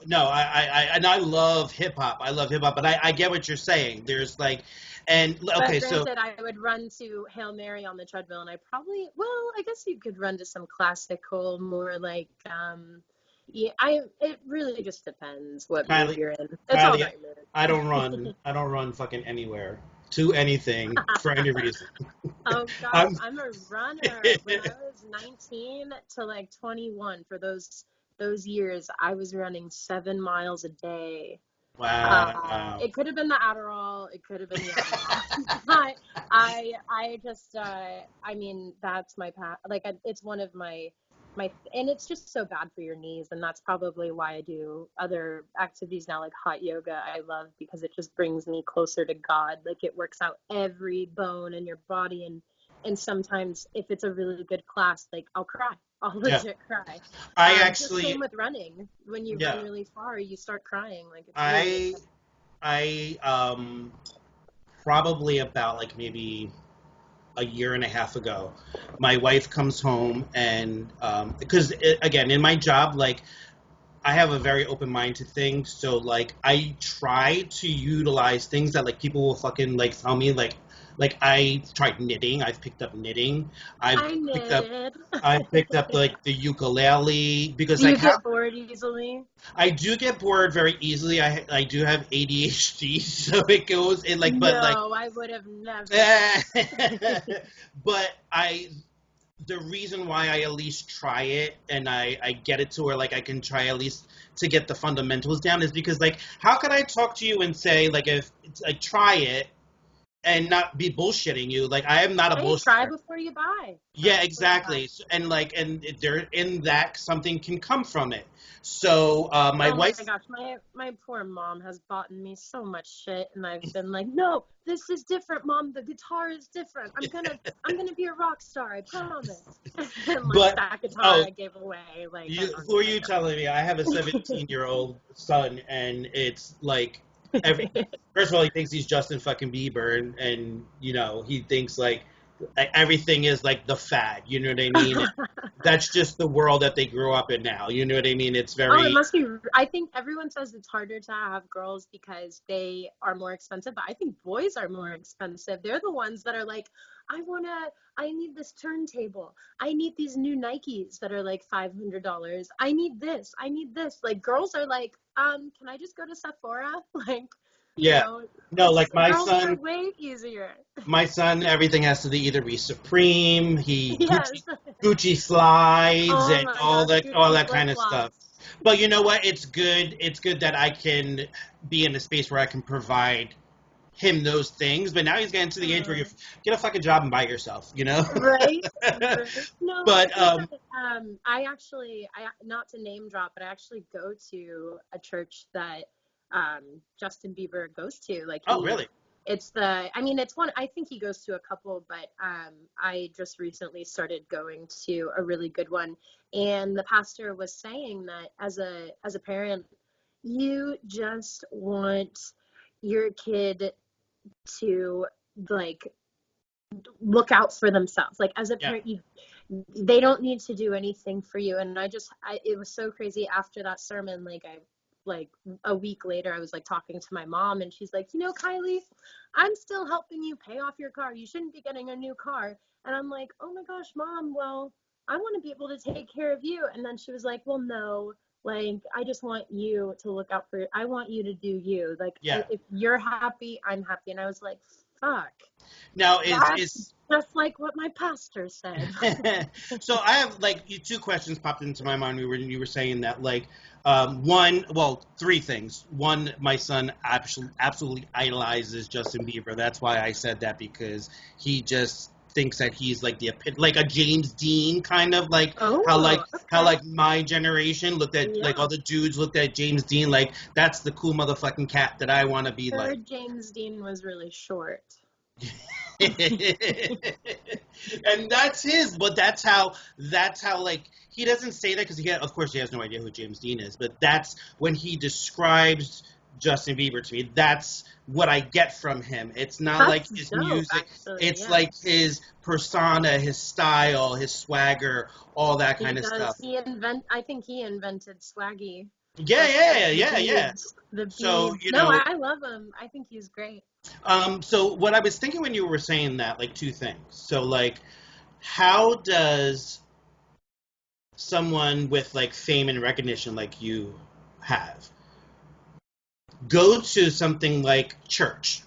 and I love hip hop. I love hip hop, but I get what you're saying. There's like, and But okay, so granted, I would run to Hail Mary on the treadmill and I guess you could run to some classical, more like, yeah, it really just depends what mood Kylie, you're in. It's all Kylie, about your mood. I don't run fucking anywhere to anything for any reason. Oh gosh, I'm, I'm a runner. When I was 19 to like 21, for those years, I was running 7 miles a day. wow. It could have been the Adderall, it could have been the Adderall. But I just, I mean, that's my path. Like, it's one of and it's just so bad for your knees, and that's probably why I do other activities now, like hot yoga. I love because it just brings me closer to God. Like, it works out every bone in your body, and sometimes if it's a really good class, like I'll cry. I'll Yeah, legit cry. I Just same actually, with running. When you run yeah, really far, you start crying. Like, it's really I exciting. I probably about like maybe a year and a half ago, my wife comes home and because again in my job, like, I have a very open mind to things, so like I try to utilize things that like people will fucking like tell me like, Like I tried knitting. I've picked up knitting. I knitted. I've picked up like the ukulele because Do you like how get bored easily? I do get bored very easily. I do have ADHD, so it goes in like, but like, No, I would have never. but the reason why I at least try it and I get it to where like I can try at least to get the fundamentals down is because like how can I talk to you and say like if like try it and not be bullshitting you, like I am not a Hey, try bullshitter. before you buy. Yeah, exactly. And like, and there in that something can come from it. So my Oh my wife, gosh, my poor mom has bought me so much shit, and I've been like, no, this is different, mom. The guitar is different. I'm gonna be a rock star. I promise. And like but that guitar oh, I gave away. Like I you, don't who are even you telling me? I have a 17-year-old son, and it's like every. know. First of all, he thinks he's Justin fucking Bieber, and you know he thinks like everything is like the fad. You know what I mean? That's just the world that they grew up in now. You know what I mean? It's Oh, it very must be. I think everyone says it's harder to have girls because they are more expensive, but I think boys are more expensive. They're the ones that are like, I need this turntable. I need these new Nikes that are like $500. I need this. I need this. Like girls are like, can I just go to Sephora? Like, you yeah. know, No, it's like my girls are son. way easier. My son, everything has to either be Supreme, he Yes. Gucci slides, Oh and my gosh, all Gucci that flip kind of stuff. flops. But you know what? It's good. It's good that I can be in a space where I can provide him those things. But now he's getting to the age where you get a fucking job and buy it yourself. You know. Right, right. No, I But think that I not to name drop, but I actually go to a church that Justin Bieber goes to. Like oh, really? I mean, it's one, I think he goes to a couple, but I just recently started going to a really good one. And the pastor was saying that as a parent, you just want your kid to like look out for themselves. Like as a Yeah. parent, they don't need to do anything for you. And it was so crazy after that sermon. Like a week later, I was like talking to my mom, and she's like, Kylie, I'm still helping you pay off your car. You shouldn't be getting a new car. And I'm like, oh my gosh, mom, well, I want to be able to take care of you. And then she was like, well, no, like, I just want you to look out for I want you to do you. Like, Yeah. if you're happy, I'm happy. And I was like, fuck. Now That's is just like what my pastor said. so I have like two questions popped into my mind when you were saying that. Like, three things. One, my son absolutely idolizes Justin Bieber. That's why I said that because he just thinks that he's like like a James Dean kind of like Oh, how okay. like my generation looked at like Yeah. all the dudes looked at James Dean like that's the cool motherfucking cat that I want to be like. Heard James Dean was really short. And that's his, but that's how like he doesn't say that because of course he has no idea who James Dean is, but that's when he describes Justin Bieber to me. That's what I get from him. It's not like That's his dope, music. actually. It's Yeah. like his persona, his style, his swagger, all that He kind of does. stuff. I think he invented swaggy. Yeah, Like yeah, the yeah, yeah. beads. The So, beads. No, I love him. I think he's great. so what I was thinking when you were saying that, like two things. So like, how does someone with like fame and recognition like you have go to something like church,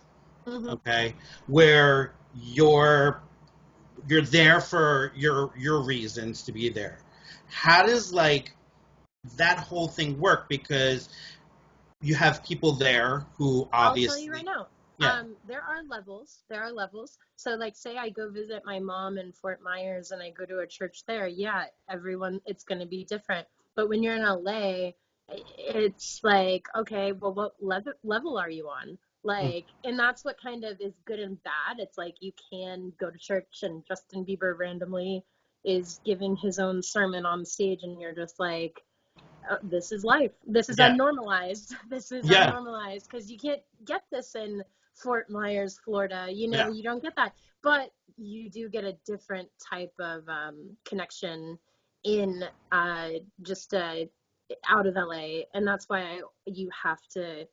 Hmm. okay, where you're there for your reasons to be there? How does like that whole thing work? Because you have people there who I'll tell you right obviously, now. yeah, There are levels. There are levels. So, like, say I go visit my mom in Fort Myers and I go to a church there. Yeah, it's going to be different. But when you're in LA, it's like, okay, well, what level are you on? mm, Like, and that's what kind of is good and bad. It's like you can go to church and Justin Bieber randomly is giving his own sermon on stage, and you're just like, this is life. This is yeah, unnormalized. This is yeah, unnormalized because you can't get this in Fort Myers, Florida. yeah, You don't get that. But you do get a different type of connection in just out of LA. And that's why you have to,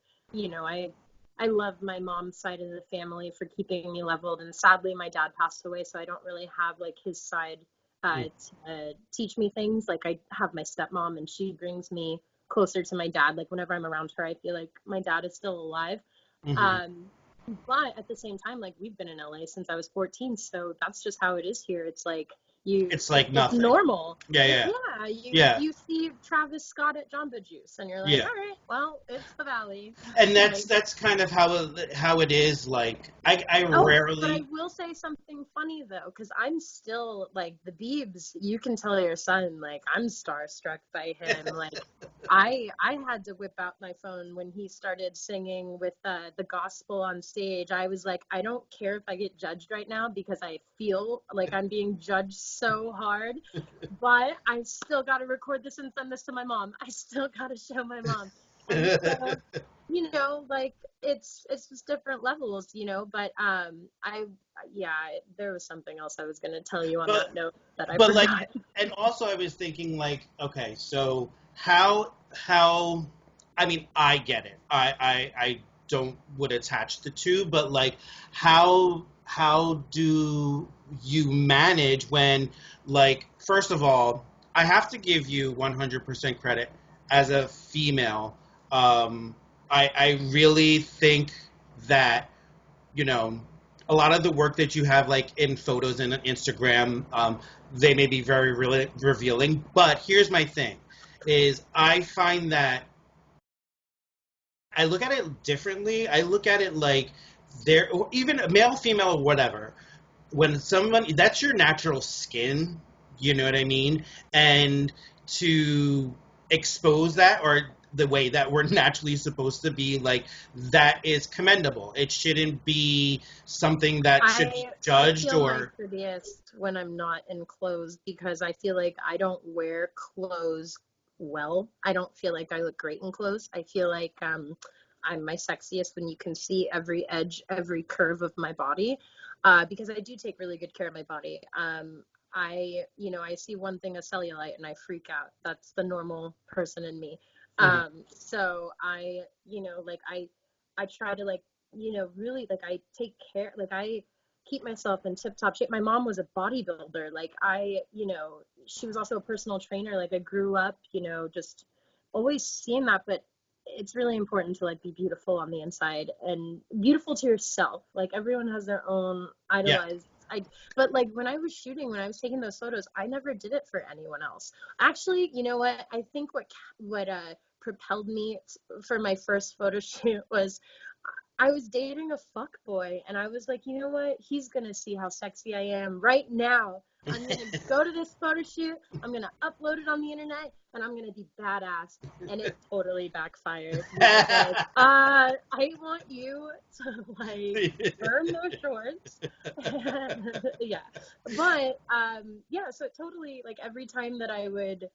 I I love my mom's side of the family for keeping me leveled. And sadly, my dad passed away, so I don't really have like his side to teach me things. Like I have my stepmom, and she brings me closer to my dad. Like whenever I'm around her, I feel like my dad is still alive. Mm-hmm. But at the same time, like we've been in LA since I was 14, so that's just how it is here. It's like It's like it's nothing. normal. Yeah. Yeah, Yeah. you see Travis Scott at Jamba Juice, and you're like, Yeah. all right, well, it's the Valley. And Like, that's kind of how it is. Like I oh, but I rarely. will say something funny though, because I'm still like the Biebs. You can tell your son, like I'm starstruck by him. Like I had to whip out my phone when he started singing with the gospel on stage. I was like, I don't care if I get judged right now because I feel like I'm being judged so hard, but I still got to record this and send this to my mom. I still got to show my mom. And so, like it's just different levels, but yeah, there was something else I was going to tell you on but that note that I but like, forgot. and also I was thinking like, okay, so how I mean, I get it. I don't would attach the two, but like how do you manage when, like, first of all, I have to give you 100% credit as a female. um I really think that, you know, a lot of the work that you have, like in photos and Instagram, they may be very really revealing. But here's my thing: is I find that I look at it differently. I look at it like there, or even male, female, or whatever. When someone, that's your natural skin, you know what I mean, and to expose that, or the way that we're naturally supposed to be, like, that is commendable. It shouldn't be something that should be I judged feel my or prettiest when I'm not in clothes because I feel like I don't wear clothes well. I don't feel like I look great in clothes. I feel like I'm my sexiest when you can see every edge, every curve of my body, because I do take really good care of my body. I see one thing of cellulite and I freak out. That's the normal person in me. Mhm. So like I try to like, really like I take care, like I keep myself in tip top shape. My mom was a bodybuilder. Like she was also a personal trainer. Like I grew up, just always seeing that, but it's really important to like be beautiful on the inside and beautiful to yourself. Like everyone has their own Yeah. idolized but like when I was taking those photos, I never did it for anyone else. Actually, you know what? I think what propelled me for my first photo shoot was I was dating a fuck boy, and I was like, you know what? He's gonna see how sexy I am right now. I'm gonna go to this photo shoot. I'm gonna upload it on the internet, and I'm gonna be badass. And it totally backfired. He was like, I want you to like burn those shorts. Yeah, but yeah. So it totally like every time that I would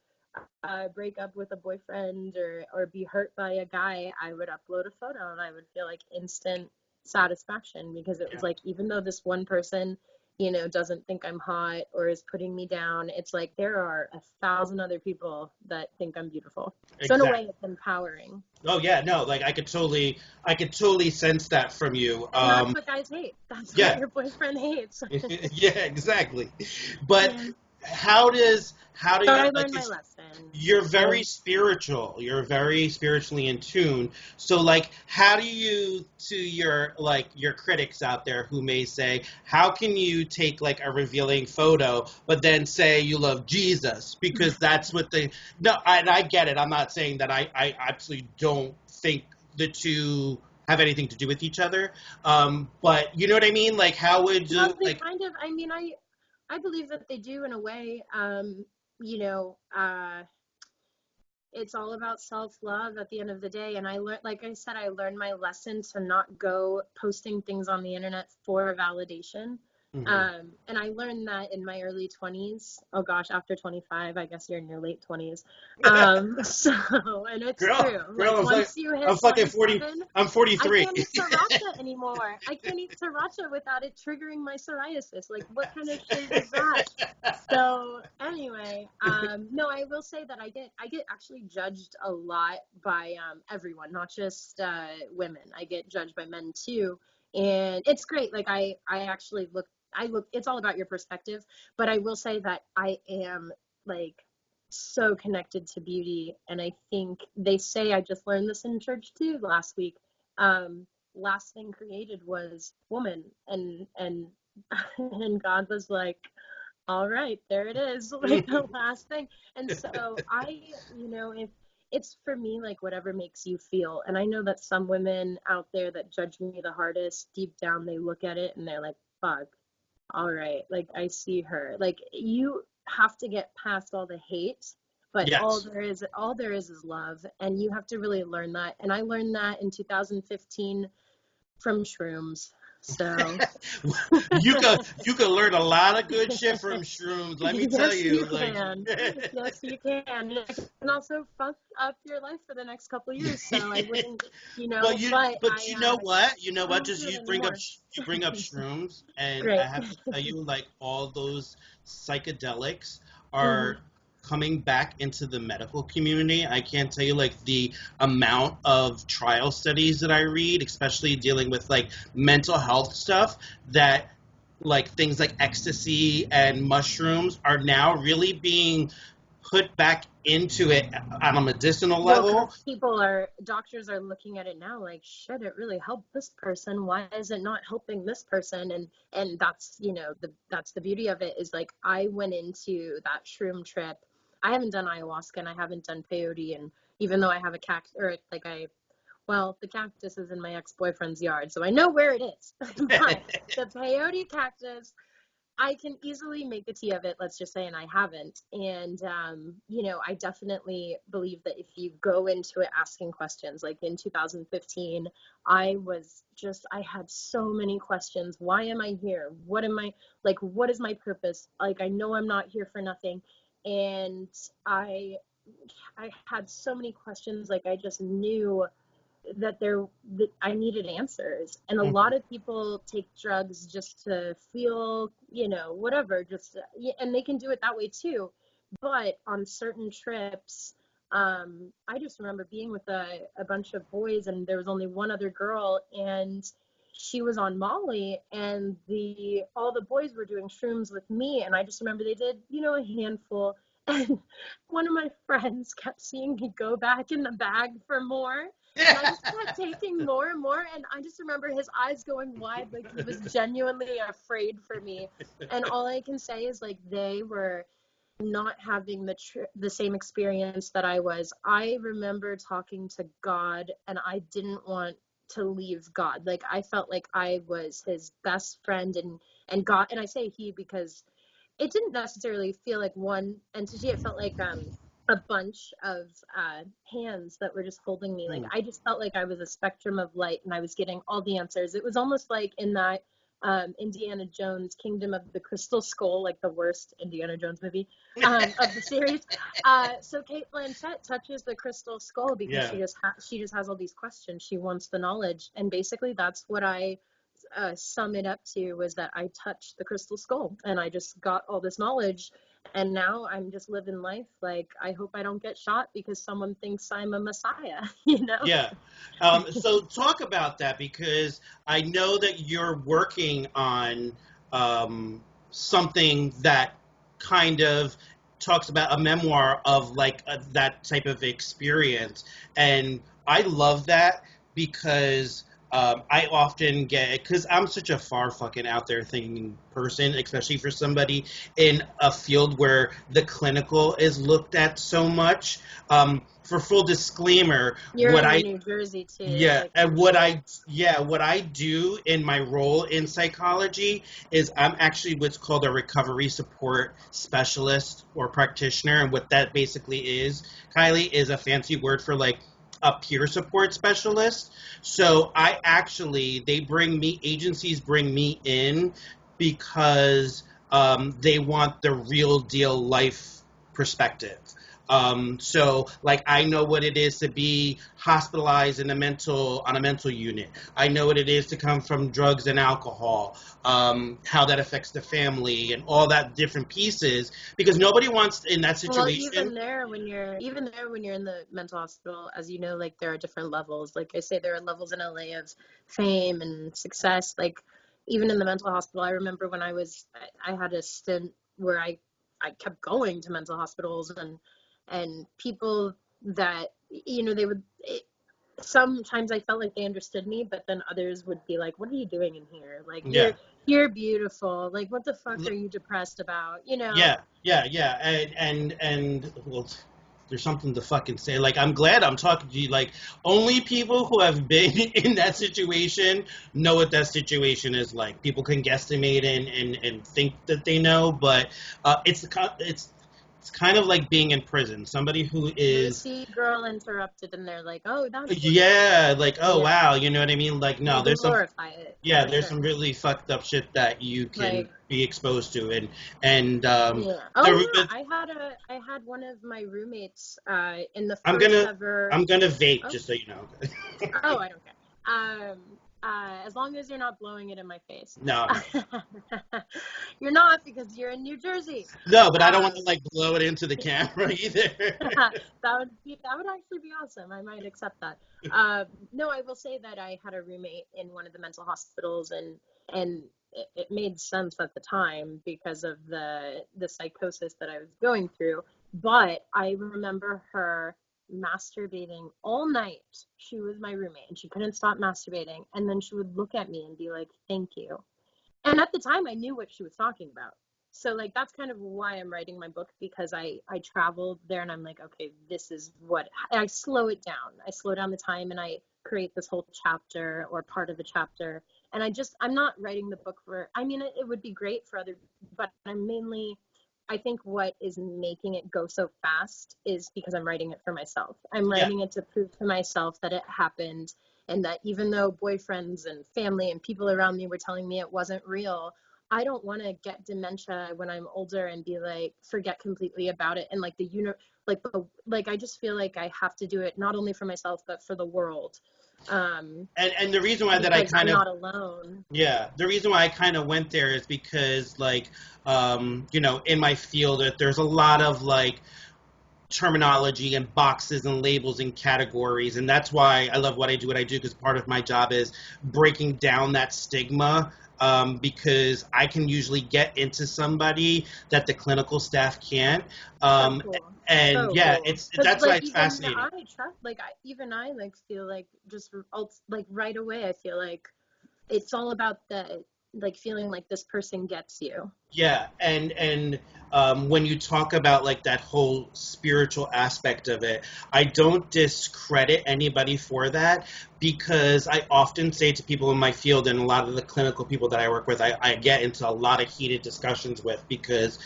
break up with a boyfriend or be hurt by a guy, I would upload a photo and I would feel like instant satisfaction because it was Yeah. like, even though this one person, doesn't think I'm hot or is putting me down, it's like there are 1,000 other people that think I'm beautiful. So in a way, Exactly. it's empowering. Oh yeah, no, like I could totally sense that from you. And that's what guys hate. That's what Yeah. your boyfriend hates. Yeah, exactly. But Yeah. how do So you, I like, learned my lesson. you're I very spiritual. You're very spiritually in tune. So, like, how do you, to your, like, your critics out there who may say, how can you take like a revealing photo but then say you love Jesus? Because that's what they, no, and I get it. I'm not saying that I absolutely don't think the two have anything to do with each other. But you know what I mean? Like, how would you, Well, they like, kind of, I mean, I believe that they do in a way. You know, it's all about self-love at the end of the day. And I learned, like I said, I learned my lesson to not go posting things on the internet for validation. And I learned that in my early 20s. Oh gosh, after 25, I guess you're in your late 20s. So, and it's true. Like once you hit I'm fucking 40. 27, I'm 43. I can't eat sriracha anymore. I can't eat sriracha without it triggering my psoriasis. Like, what kind of shit is that? So anyway, no, I will say that I get actually judged a lot by everyone, not just women. I get judged by men too, and it's great. Like I actually look. It's all about your perspective, but I will say that I am like so connected to beauty. And I think they say, I just learned this in church too last week. Last thing created was woman. And and God was like, all right, there it is, like the last thing. And so if it's for me, like whatever makes you feel. And I know that some women out there that judge me the hardest, deep down, they look at it and they're like, fuck. All right, like I see her. Like you have to get past all the hate, but Yes. all there is love, and you have to really learn that. And I learned that in 2015 from shrooms. So you could learn a lot of good shit from shrooms. Let me tell you. Can. Yes, you can. It can also fuck up your life for the next couple of years. So I wouldn't, But you know what? You know what? Just you bring up shrooms, and Great. I have to tell you, like all those psychedelics are coming back into the medical community. I can't tell you like the amount of trial studies that I read, especially dealing with like mental health stuff, that like things like ecstasy and mushrooms are now really being put back into it on a medicinal level. Doctors are looking at it now like, shit, it really helped this person. Why is it not helping this person? And that's, that's the beauty of it, is like I went into that shroom trip. I haven't done ayahuasca and I haven't done peyote, and even though I have a cactus, the cactus is in my ex-boyfriend's yard, so I know where it is. But the peyote cactus, I can easily make a tea of it, let's just say, and I haven't. And, I definitely believe that if you go into it asking questions, like in 2015, I had so many questions. Why am I here? What is my purpose? Like, I know I'm not here for nothing. And I had so many questions. Like, I just knew that I needed answers. And a lot of people take drugs just to feel, whatever, and they can do it that way too. But on certain trips, I just remember being with a bunch of boys, and there was only one other girl, and she was on Molly, and all the boys were doing shrooms with me. And I just remember they did, a handful. And one of my friends kept seeing me go back in the bag for more. And I just kept taking more and more. And I just remember his eyes going wide, like he was genuinely afraid for me. And all I can say is, like, they were not having the same experience that I was. I remember talking to God, and I didn't want to leave God. Like, I felt like I was his best friend, and God, and I say he because it didn't necessarily feel like one entity. It felt like a bunch of hands that were just holding me. Like, I just felt like I was a spectrum of light, and I was getting all the answers. It was almost like in that Indiana Jones Kingdom of the Crystal Skull, like the worst Indiana Jones movie of the series. So Kate Blanchett touches the crystal skull because she just has all these questions. She wants the knowledge, and basically that's what I sum it up to, was that I touched the crystal skull and I just got all this knowledge. And now I'm just living life like, I hope I don't get shot because someone thinks I'm a messiah, Yeah. So talk about that, because I know that you're working on something that kind of talks about a memoir of like that type of experience. And I love that because I often get, because I'm such a far fucking out there thinking person, especially for somebody in a field where the clinical is looked at so much. For full disclaimer, you're in New Jersey too. Yeah, and what I do in my role in psychology is I'm actually what's called a recovery support specialist or practitioner, and what that basically is, Kylie, is a fancy word for like a peer support specialist. So agencies bring me in because they want the real deal life perspective. So like I know what it is to be hospitalized on a mental unit. I know what it is to come from drugs and alcohol, how that affects the family and all that different pieces, because nobody wants in that Well, situation. even there when you're in the mental hospital, as you know, like there are different levels. Like I say, there are levels in LA of fame and success. Like even in the mental hospital, I remember when I had a stint where I kept going to mental hospitals, and people that, they would, sometimes I felt like they understood me, but then others would be like, "What are you doing in here? Like Yeah. you're beautiful. Like what the fuck are you depressed about?" Yeah, and well, there's something to fucking say. Like, I'm glad I'm talking to you. Like, only people who have been in that situation know what that situation is like. People can guesstimate and think that they know, but it's kind of like being in prison. Somebody who They is, see Girl Interrupted and they're like, "Oh, that's what it is." yeah, like, oh Yeah, wow, you know what I mean? Like, they no, there's some, glorify it yeah, for there's sure. some really fucked up shit that you can Like, be exposed to, and yeah. Oh the yeah, I had one of my roommates in the I'm first gonna ever. I'm gonna vape, Oh, just so you know. oh, I don't care. As long as you're not blowing it in my face. No, no, You're not, because you're in New Jersey. no, but I don't want to Um, like blow it into the camera either. that would actually be awesome. I might accept that. No, I will say that I had a roommate in one of the mental hospitals, and it made sense at the time because of the psychosis that I was going through. But I remember her masturbating all night. She was my roommate, and she couldn't stop masturbating. And then she would look at me and be like, "Thank you." And at the time I knew what she was talking about. So like that's kind of why I'm writing my book, because I traveled there and I'm like, okay, this is what I slow it down. I slow down the time and I create this whole chapter or part of a chapter. And I'm not writing the book for, I mean, it would be great for other, but I'm mainly, I think what is making it go so fast is because I'm writing it for myself. I'm Yeah, writing it to prove to myself that it happened, and that even though boyfriends and family and people around me were telling me it wasn't real, I don't want to get dementia when I'm older and be like, forget completely about it. And like like I just feel like I have to do it not only for myself but for the world, and the reason why that I because kind I'm of, not alone. yeah, the reason why I kind of went there is because like in my field that there's a lot of like terminology and boxes and labels and categories, and that's why I love what I do, because part of my job is breaking down that stigma, because I can usually get into somebody that the clinical staff can't, So um, cool. and So yeah, cool. it's Because that's why like it's even fascinating. I trust, like even I like feel like just like right away I feel like it's all about the, like feeling like this person gets you. Yeah, and when you talk about like that whole spiritual aspect of it, I don't discredit anybody for that, because I often say to people in my field and a lot of the clinical people that I work with, I get into a lot of heated discussions with, because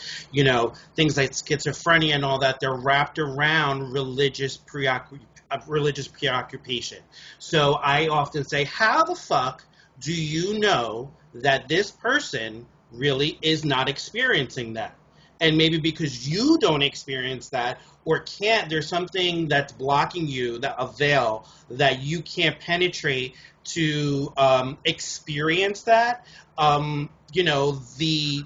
things like schizophrenia and all that, they're wrapped around religious preoccupation. So I often say, how the fuck do you know that this person really is not experiencing that? And maybe because you don't experience that or can't, there's something that's blocking you, that a veil that you can't penetrate to experience that. The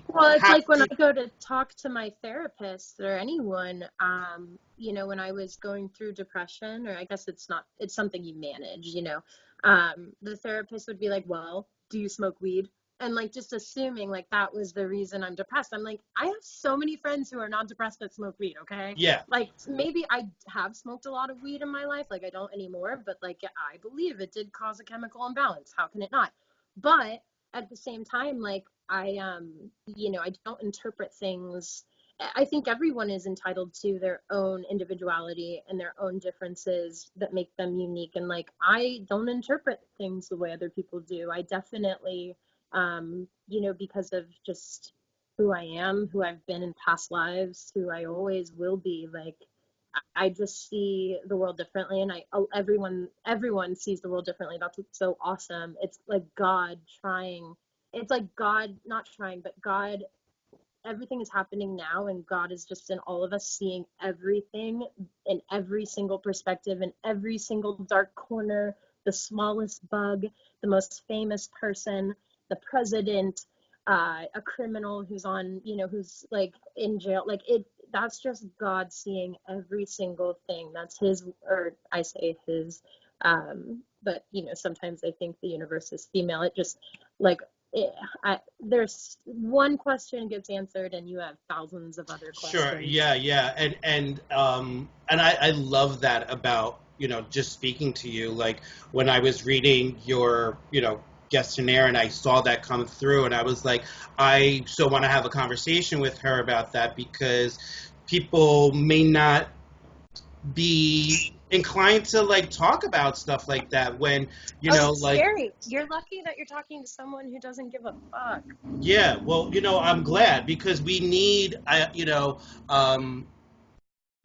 Well, it's have like when to, I go to talk to my therapist or anyone, when I was going through depression, or I guess it's something you manage, the therapist would be like, "Well, do you smoke weed?" And like just assuming like that was the reason I'm depressed. I'm like, I have so many friends who are not depressed that smoke weed, okay? yeah, Like maybe I have smoked a lot of weed in my life, like I don't anymore, but like I believe it did cause a chemical imbalance. How can it not? But at the same time, like I don't interpret things. I think everyone is entitled to their own individuality and their own differences that make them unique. And like, I don't interpret things the way other people do. I definitely, because of just who I am, who I've been in past lives, who I always will be, like, I just see the world differently, and everyone sees the world differently. That's what's so awesome. It's like God trying it's like God not trying, but God, everything is happening now, and God is just in all of us, seeing everything in every single perspective, in every single dark corner, the smallest bug, the most famous person, the president, a criminal who's on, who's like in jail. Like that's just God seeing every single thing. That's his, or I say his, but sometimes I think the universe is female. It just like, there's one question gets answered and you have thousands of other questions. Sure. Yeah. And I love that about, just speaking to you. Like when I was reading your, questionnaire and I saw that come through, and I was like, I so want to have a conversation with her about that, because people may not be inclined to like talk about stuff like that when it's like scary. You're lucky that you're talking to someone who doesn't give a fuck. Yeah, well, I'm glad, because we need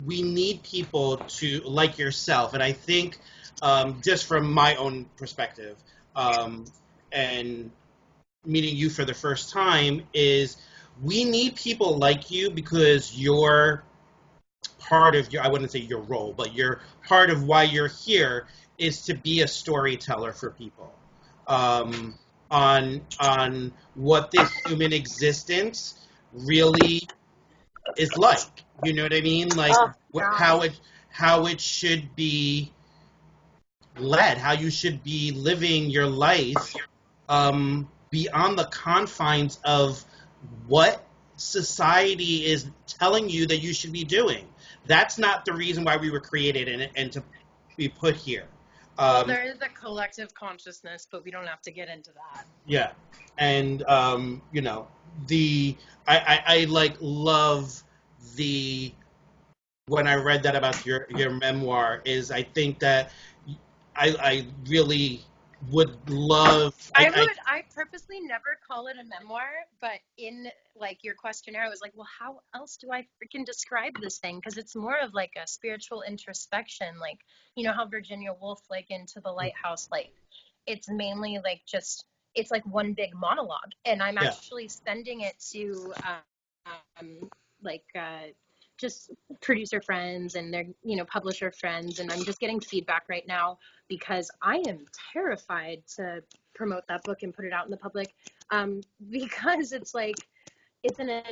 we need people to like yourself. And I think just from my own perspective, and meeting you for the first time, is we need people like you, because you're part of I wouldn't say your role, but you're part of why you're here is to be a storyteller for people, on what this human existence really is like. You know what I mean? Like how it should be led, how you should be living your life, beyond the confines of what society is telling you that you should be doing. That's not the reason why we were created and to be put here. Well, there is a collective consciousness, but we don't have to get into that. Yeah. And, I like love when I read that about your memoir, is I think that I really would love. I purposely never call it a memoir, but in like your questionnaire, I was like, well, how else do I freaking describe this thing? Because it's more of like a spiritual introspection, like how Virginia Woolf, like Into the Lighthouse, like it's mainly like it's like one big monologue, and I'm actually sending it to just producer friends and their publisher friends, and I'm just getting feedback right now because I am terrified to promote that book and put it out in the public, because it's like it's in a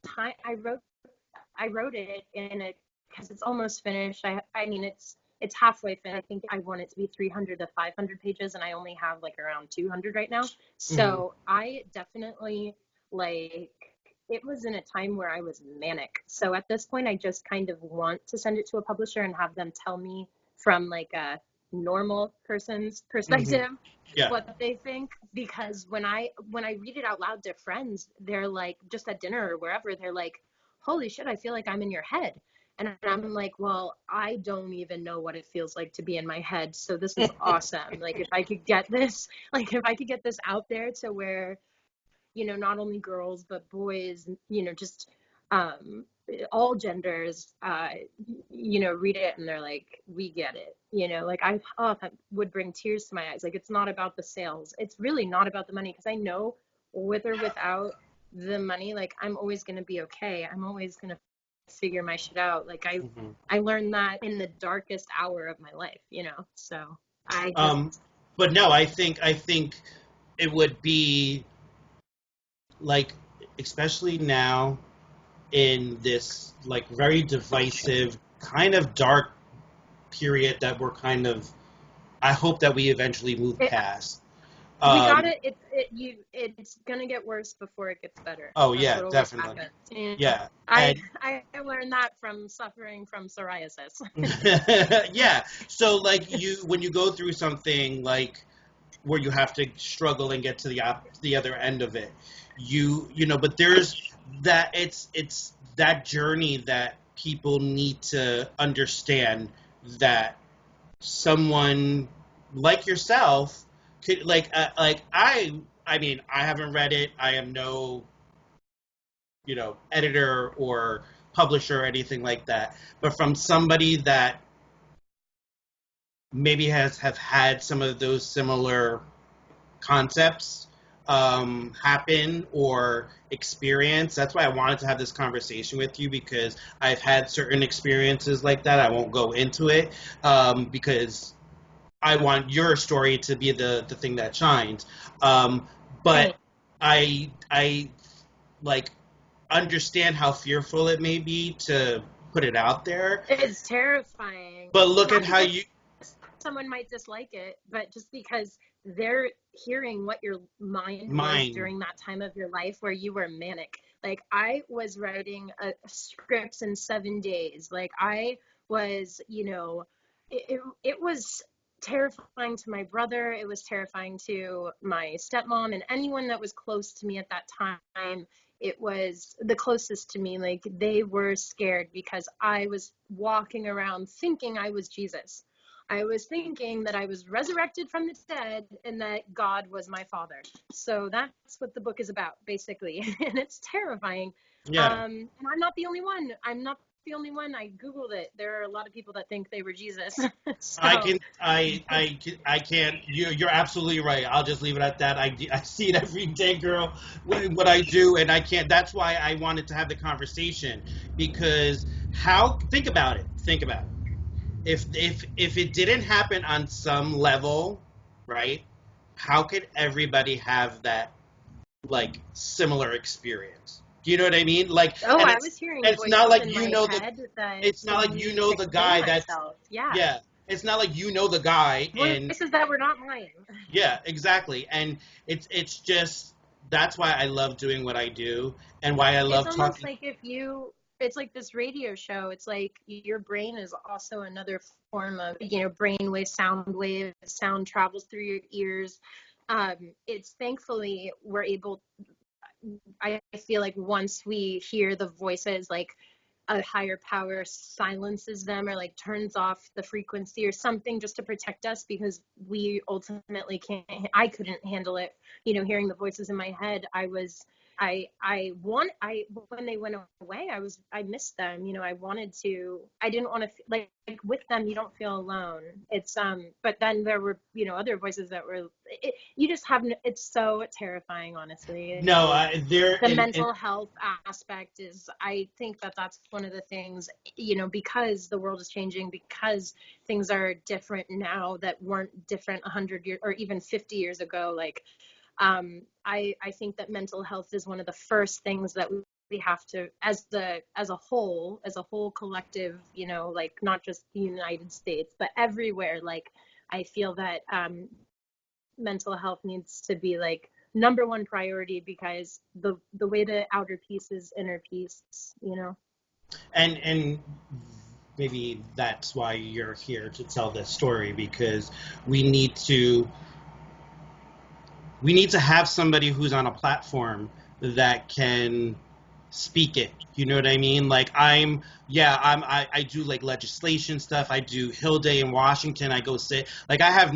time I wrote it in a because it's almost finished. I mean it's halfway finished. I think I want it to be 300 to 500 pages, and I only have like around 200 right now. So I definitely it was in a time where I was manic. So at this point, I just kind of want to send it to a publisher and have them tell me from like a normal person's perspective what they think. Because when I read it out loud to friends, they're like, just at dinner or wherever, they're like, holy shit, I feel like I'm in your head. And I'm like, well, I don't even know what it feels like to be in my head. So this is awesome. Like if I could get this out there to where, not only girls, but boys, just all genders, read it and they're like, we get it. Like that would bring tears to my eyes. Like it's not about the sales. It's really not about the money, because I know with or without the money, like I'm always going to be okay. I'm always going to figure my shit out. Like I learned that in the darkest hour of my life, so I just... but no, I think it would be like, especially now in this like very divisive kind of dark period that we're kind of, I hope that we eventually move past. We got it. It's gonna get worse before it gets better. Oh yeah, definitely. Yeah, I learned that from suffering from psoriasis. Yeah. So like when you go through something like where you have to struggle and get to the other end of it, but there's that it's that journey that people need to understand, that someone like yourself could I mean, I haven't read it. I am no editor or publisher or anything like that, but from somebody that maybe have had some of those similar concepts, happen or experience. That's why I wanted to have this conversation with you, because I've had certain experiences like that. I won't go into it because I want your story to be the thing that shines. But Right. I like understand how fearful it may be to put it out there. It's terrifying. But look Not at how because you someone might dislike it, but just because they're hearing what your mind was mind. during that time of your life where you were manic. Like I was writing scripts in 7 days. Like I was, it was terrifying to my brother. It was terrifying to my stepmom and anyone that was close to me at that time. It was the closest to me. Like they were scared because I was walking around thinking I was Jesus. I was thinking that I was resurrected from the dead and that God was my father. So that's what the book is about, basically. And it's terrifying. Yeah. And I'm not the only one. I'm not the only one. I Googled it. There are a lot of people that think they were Jesus. I So, can, I can't. You're absolutely right. I'll just leave it at that. I see it every day, girl. What I do, and I can't. That's why I wanted to have the conversation, because think about it. Think about it. If it didn't happen on some level, right? How could everybody have that like similar experience? Do you know what I mean? Like, oh, and I was hearing it's not voices like in you my know the head that it's not told like you me know to the kill guy that's myself. Yeah. yeah. It's not like you know the guy, and Voices that were not mine. yeah, exactly. And it's just that's why I love doing what I do, and why I It's love almost talking. like it's like this radio show. It's like your brain is also another form of, brainwave, sound wave, sound travels through your ears. It's thankfully we're able, I feel like once we hear the voices, like a higher power silences them or like turns off the frequency or something just to protect us, because we ultimately can't, I couldn't handle it, hearing the voices in my head. I when they went away, I missed them. I didn't want to, like with them, you don't feel alone. It's, but then there were, other voices that were, you just have, it's so terrifying, honestly. No, there The and mental health aspect is, I think that that's one of the things, because the world is changing, because things are different now that weren't different 100 years or even 50 years ago. Like, I think that mental health is one of the first things that we have to, as a whole collective, like not just the United States, but everywhere. Like, I feel that mental health needs to be like number one priority, because the way to outer peace is inner peace. and maybe that's why you're here to tell this story, because we need to we need to have somebody who's on a platform that can speak it. You know what I mean? Like I do like legislation stuff. I do Hill Day in Washington. I go sit like I have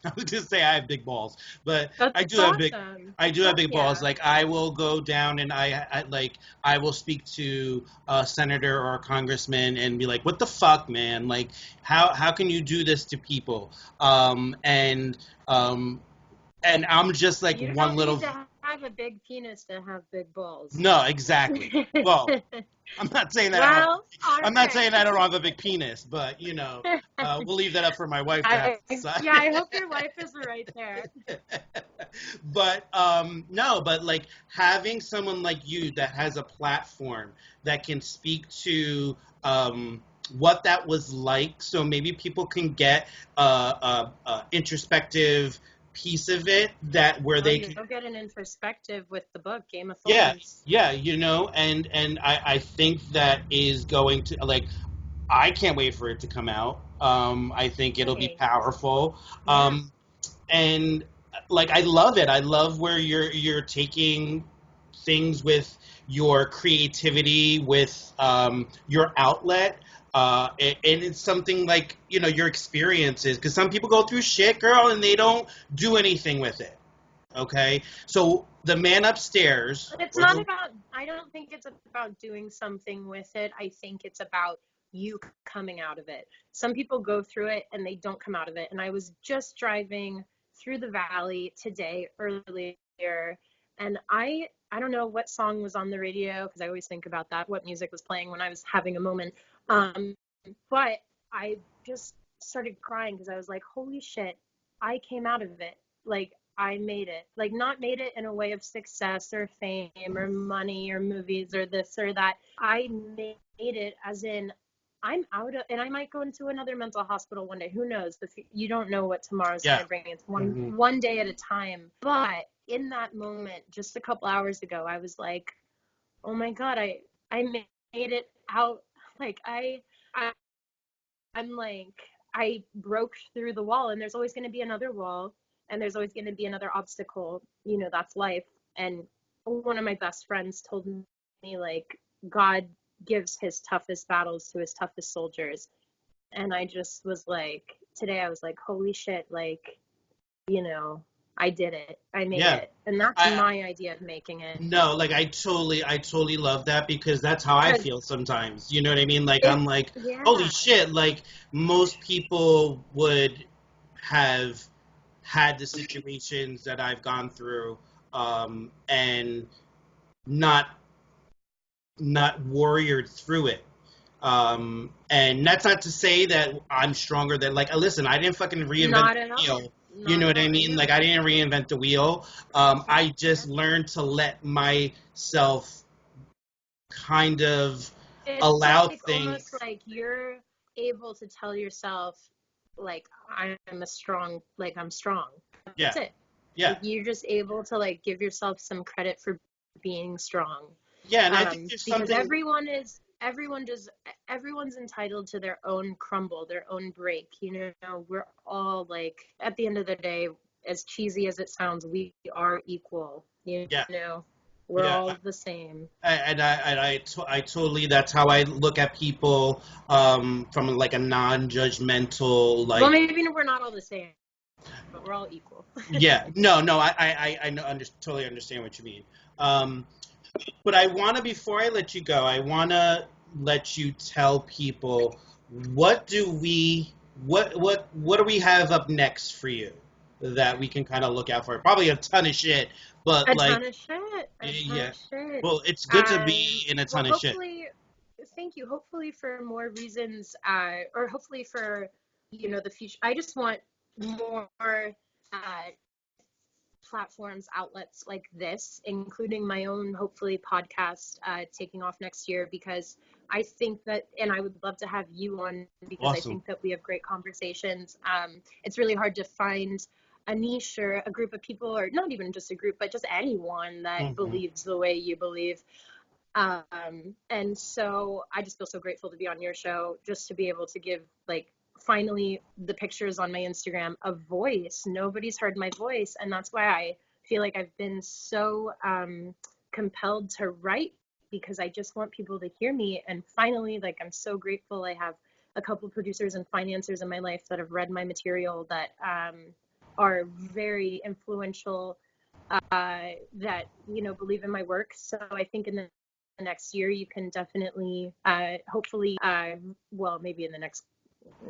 I was just say I have big balls, but That's awesome. I do have Fuck big balls. yeah. Like I will go down and I will speak to a senator or a congressman and be like, "What the fuck, man? Like how can you do this to people?" Um and I'm just like You one don't need little to have a big penis to have big balls. no, exactly. Well, I'm not saying that Well, all I'm not saying I don't have a big penis, but we'll leave that up for my wife to have to decide. Yeah, I hope your wife is right there. But no, but like having someone like you that has a platform that can speak to what that was like, so maybe people can get a introspective piece of it that where Well, they can you'll get an introspective with the book Game of yeah, Thornes. yeah, and I think that is going to like I can't wait for it to come out. I think it'll be Hey, powerful. yeah. And like I love it. I love where you're taking things with your creativity, with your outlet. And it's something like your experiences, because some people go through shit, girl, and they don't do anything with it. Okay, so the man upstairs, It's or not the about, I don't think it's about doing something with it. I think it's about you coming out of it. Some people go through it and they don't come out of it. And I was just driving through the valley today earlier, and I don't know what song was on the radio, because I always think about that, what music was playing when I was having a moment. But I just started crying because I was like, holy shit, I came out of it. Like, I made it. Like, not made it in a way of success or fame or money or movies or this or that. I made it as in, I'm out of, and I might go into another mental hospital one day. Who knows? You don't know what tomorrow's going to bring. It's one day at a time. But in that moment, just a couple hours ago, I was like, oh my God, I made it out. Like, I'm like, I broke through the wall, and there's always going to be another wall, and there's always going to be another obstacle. You know, that's life. And one of my best friends told me, like, God gives his toughest battles to his toughest soldiers. And I just was like, today I was like, holy shit, like, you know, I did it. I made it. And that's my idea of making it. No, like I totally love that, because that's how I feel sometimes. You know what I mean? Like I'm like, holy shit, like most people would have had the situations that I've gone through, and not warriored through it. And that's not to say that I'm stronger than, like, listen, I didn't fucking reinvent the wheel. You know what I mean? Like, I didn't reinvent the wheel. I just learned to let myself kind of allow like things. Almost like you're able to tell yourself, like, I'm strong. That's it. Yeah. Like, you're just able to, like, give yourself some credit for being strong. Yeah, and I think there's because something. Everyone's entitled to their own crumble, their own break. You know, we're all, like, at the end of the day, as cheesy as it sounds, we are equal. You know, we're all the same. And I totally, that's how I look at people, from like a non-judgmental, like. Well, maybe we're not all the same, but we're all equal. Yeah, no, I know, totally understand what you mean. But I want to, before I let you go, I want to let you tell people, what do we have up next for you that we can kind of look out for? Probably a ton of shit, but a ton of shit. Well, it's good to be in a ton of shit. Thank you. Hopefully for more reasons, or hopefully for, you know, the future. I just want more platforms, outlets like this, including my own, hopefully, podcast, taking off next year, because I think that, and I would love to have you on, because awesome. I think that we have great conversations. It's really hard to find a niche or a group of people, or not even just a group, but just anyone that believes the way you believe. And so I just feel so grateful to be on your show, just to be able to give, like, finally the pictures on my Instagram a voice. Nobody's heard my voice, and that's why I feel like I've been so compelled to write, because I just want people to hear me. And finally, like, I'm so grateful I have a couple producers and financiers in my life that have read my material, that are very influential, that, you know, believe in my work. So I think in the next year you can definitely, hopefully, well, maybe in the next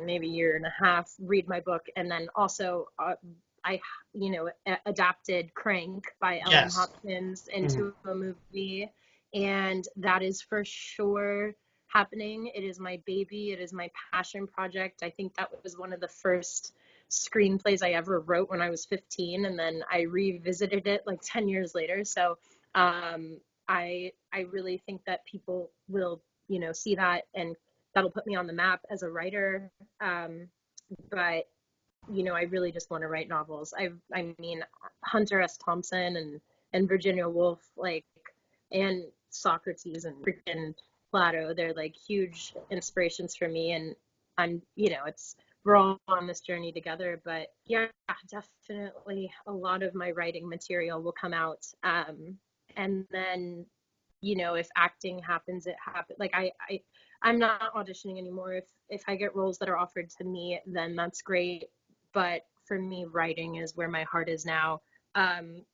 year and a half, read my book. And then also, I, you know, adapted Crank by Ellen Hopkins into a movie, and that is for sure happening. It is my baby. It is my passion project. I think that was one of the first screenplays I ever wrote when I was 15, and then I revisited it like 10 years later. So I really think that people will, you know, see that, and that'll put me on the map as a writer. But, you know, I really just want to write novels. I mean, Hunter S. Thompson and Virginia Woolf, like, and Socrates and freaking Plato, they're like huge inspirations for me. And I'm, you know, we're all on this journey together. But yeah, definitely a lot of my writing material will come out. And then, you know, if acting happens, it happens. Like, I'm not auditioning anymore. If I get roles that are offered to me, then that's great. But for me, writing is where my heart is now.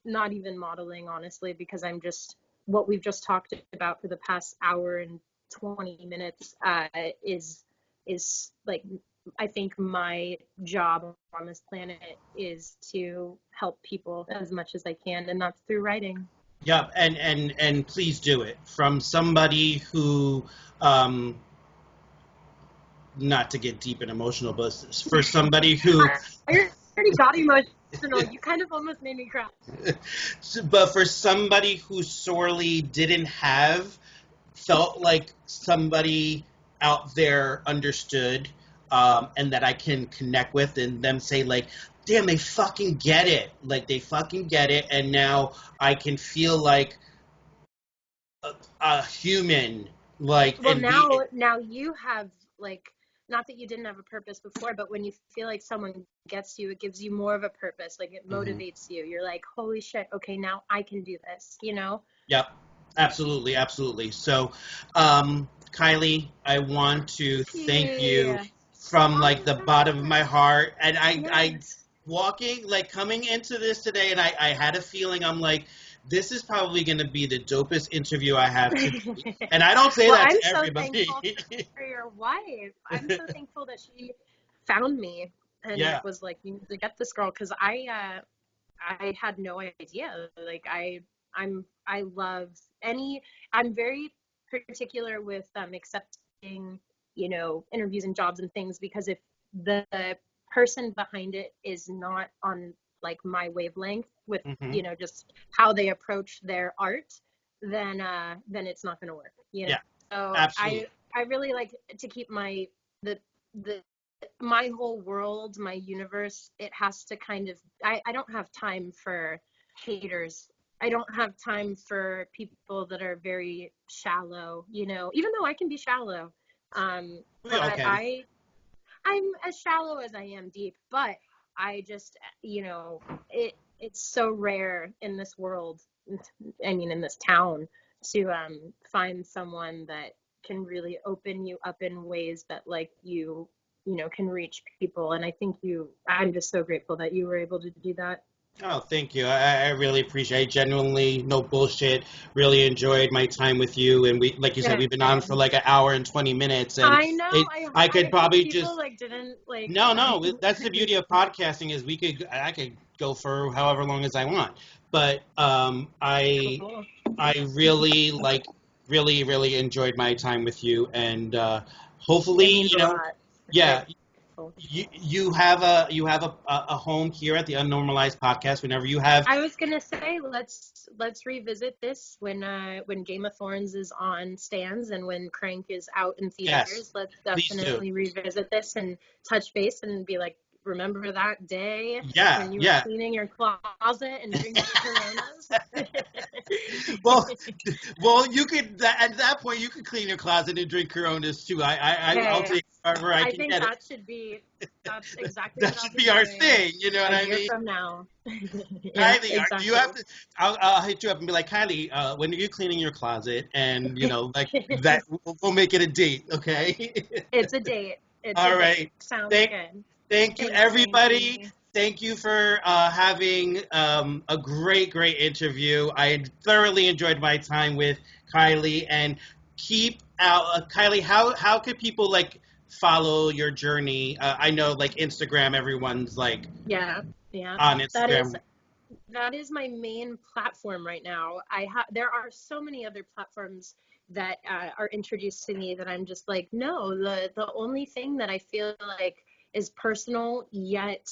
Not even modeling, honestly, because I'm just, what we've just talked about for the past hour and 20 minutes is like I think my job on this planet is to help people as much as I can, and that's through writing. Yep, and please do it from somebody who, not to get deep and emotional, but for somebody who, I already got emotional. You kind of almost made me cry. but for somebody who sorely didn't have, felt like somebody out there understood, and that I can connect with, and them say like, damn, they fucking get it. Like they fucking get it, and now I can feel like a human, like, Well, and be. now you have, like, not that you didn't have a purpose before, but when you feel like someone gets you, it gives you more of a purpose. Like it motivates you. You're like, holy shit, okay, now I can do this, you know? Yep, absolutely, absolutely. So, Kaili, I want to thank you Yeah. from like the bottom of my heart. And I Yes. walking, like coming into this today, and I had a feeling, I'm like, this is probably going to be the dopest interview I have today. And I don't say Well, that to I'm so everybody. thankful for your wife. I'm so thankful that she found me and Yeah. was like, you need to get this girl, because I had no idea. Like I love any. I'm very particular with accepting, interviews and jobs and things, because if the person behind it is not on like my wavelength with Hmm. just how they approach their art, then it's not going to work. Yeah, So absolutely. I really like to keep the my whole world, my universe, it has to kind of, I don't have time for haters. I don't have time for people that are very shallow, even though I can be shallow. We all But can. I'm as shallow as I am deep, but I just, it's so rare in this world, I mean, in this town, to find someone that can really open you up in ways that, like, can reach people. And I think I'm just so grateful that you were able to do that. Oh, thank you. I really appreciate it. Genuinely, no bullshit. Really enjoyed my time with you. And we, like you said, we've been on for like an hour and 20 minutes. And I know. it, I could I hope probably people just, like didn't like. no. That's the beauty of podcasting is I could go for however long as I want. But Cool. I really really enjoyed my time with you. And It hopefully, means a lot. Very yeah, cool. you have a home here at the Unnormalized podcast whenever you have. I was gonna say, let's revisit this when Game of Thornes is on stands and when Crank is out in Yes, theaters. Let's please do. definitely revisit this and touch base and be like, remember that day Yeah, when you were yeah. cleaning your closet and drinking Coronas? well, well, you could at that point you could clean your closet and drink Coronas too. I'll Hey, take wherever I I can think get it. that's exactly That what I'll should be be our doing thing. You know what a I year mean? from now. Yeah, Kylie, do you exactly. have to? I'll hit you up and be like, Kylie, when are you cleaning your closet? And like that, we'll make it a date, okay? It's a date. It's a All date. right. Sounds Thank, good. thank you, Thanks, everybody. Frankie. Thank you for having a great interview. I thoroughly enjoyed my time with Kylie. And keep out, Kylie. How could people like follow your journey? I know like Instagram, everyone's like Yeah, yeah. on That is Instagram. that is my main platform right now. There are so many other platforms that are introduced to me that I'm just like, no, the only thing that I feel like is personal yet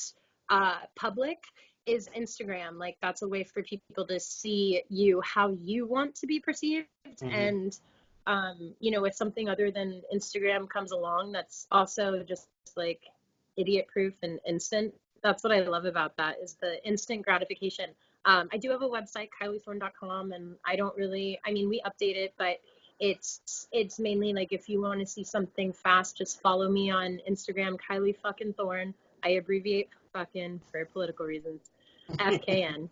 public is Instagram. Like that's a way for people to see you how you want to be perceived. Hmm. And if something other than Instagram comes along that's also just like idiot proof and instant, that's what I love about that, is the instant gratification. I do have a website, kailithorne.com, and I don't really, I mean, we update it, but it's mainly like if you want to see something fast, just follow me on Instagram, Kaili fucking Thorne. I abbreviate fucking for political reasons, FKN.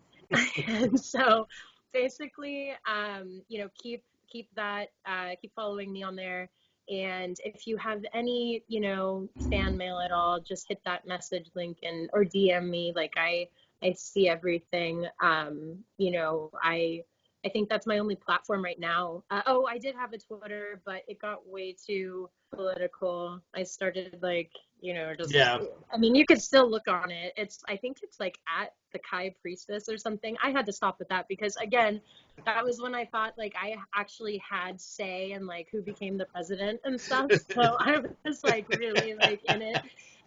And so basically, keep following me on there. And if you have any, fan mail at all, just hit that message link or DM me. Like I see everything. I think that's my only platform right now. Oh, I did have a Twitter, but it got way too political. I started like, just, Yeah. I mean, you could still look on it. I think it's like at the Kai Priestess or something. I had to stop with that because, again, that was when I thought like I actually had say in like who became the president and stuff. So I was like really like in it.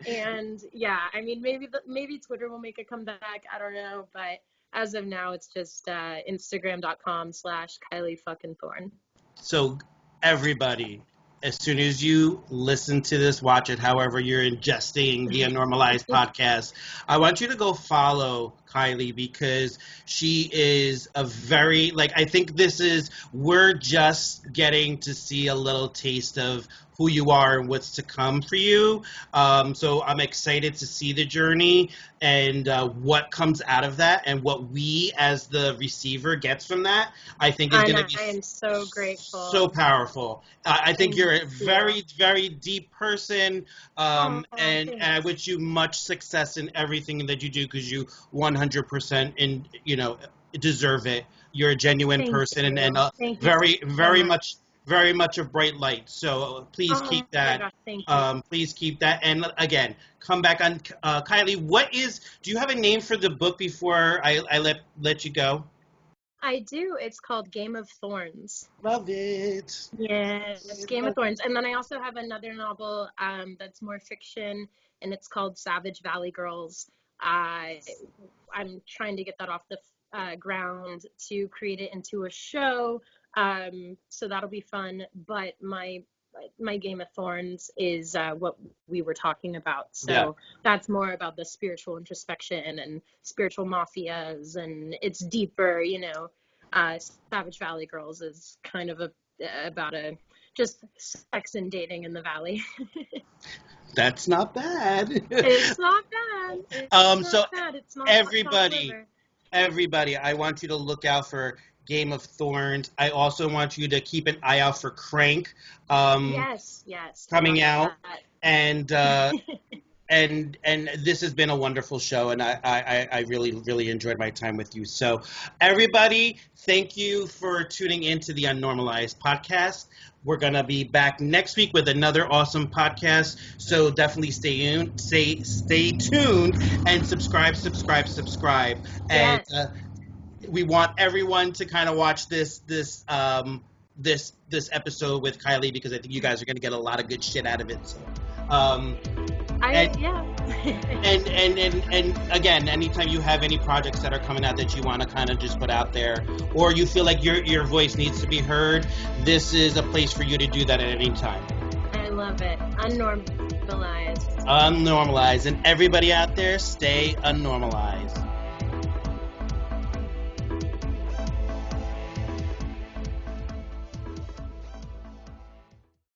And yeah, I mean, maybe Twitter will make a comeback. I don't know, but as of now, it's just Instagram.com/Kaili fucking Thorne. So everybody, as soon as you listen to this, watch it, however you're ingesting the UNnormalized podcast, I want you to go follow Kaili because she is a very, like, I think we're just getting to see a little taste of who you are and what's to come for you. So I'm excited to see the journey and what comes out of that and what we as the receiver gets from that. I think is going to be I am so grateful. So powerful. I think you're a very, very deep person, and I wish you much success in everything that you do because you 100% deserve it. You're a genuine person and very much a bright light. So please keep that. Gosh, thank you. Please keep that. And again, come back on Kaili. Do you have a name for the book before I let you go? I do. It's called Game of Thornes. Love it. Yes, it's Game of Thornes. And then I also have another novel that's more fiction, and it's called Savage Valley Girls. I'm trying to get that off the ground to create it into a show. So that'll be fun. But my Game of Thornes is what we were talking about. So that's more about the spiritual introspection and spiritual mafias, and it's deeper, Savage Valley Girls is kind of about just sex and dating in the valley. That's not bad. It's not bad. It's not everybody, I want you to look out for Game of Thornes. I also want you to keep an eye out for Crank. Yes. Coming out. And and this has been a wonderful show, and I really, really enjoyed my time with you. So everybody, thank you for tuning into the UNnormalized podcast. We're going to be back next week with another awesome podcast. So definitely stay tuned and subscribe. And we want everyone to kind of watch this episode with Kaili because I think you guys are going to get a lot of good shit out of it. So, and again, anytime you have any projects that are coming out that you want to kind of just put out there, or you feel like your voice needs to be heard, this is a place for you to do that at any time. I love it. Unnormalized. And everybody out there, stay unnormalized.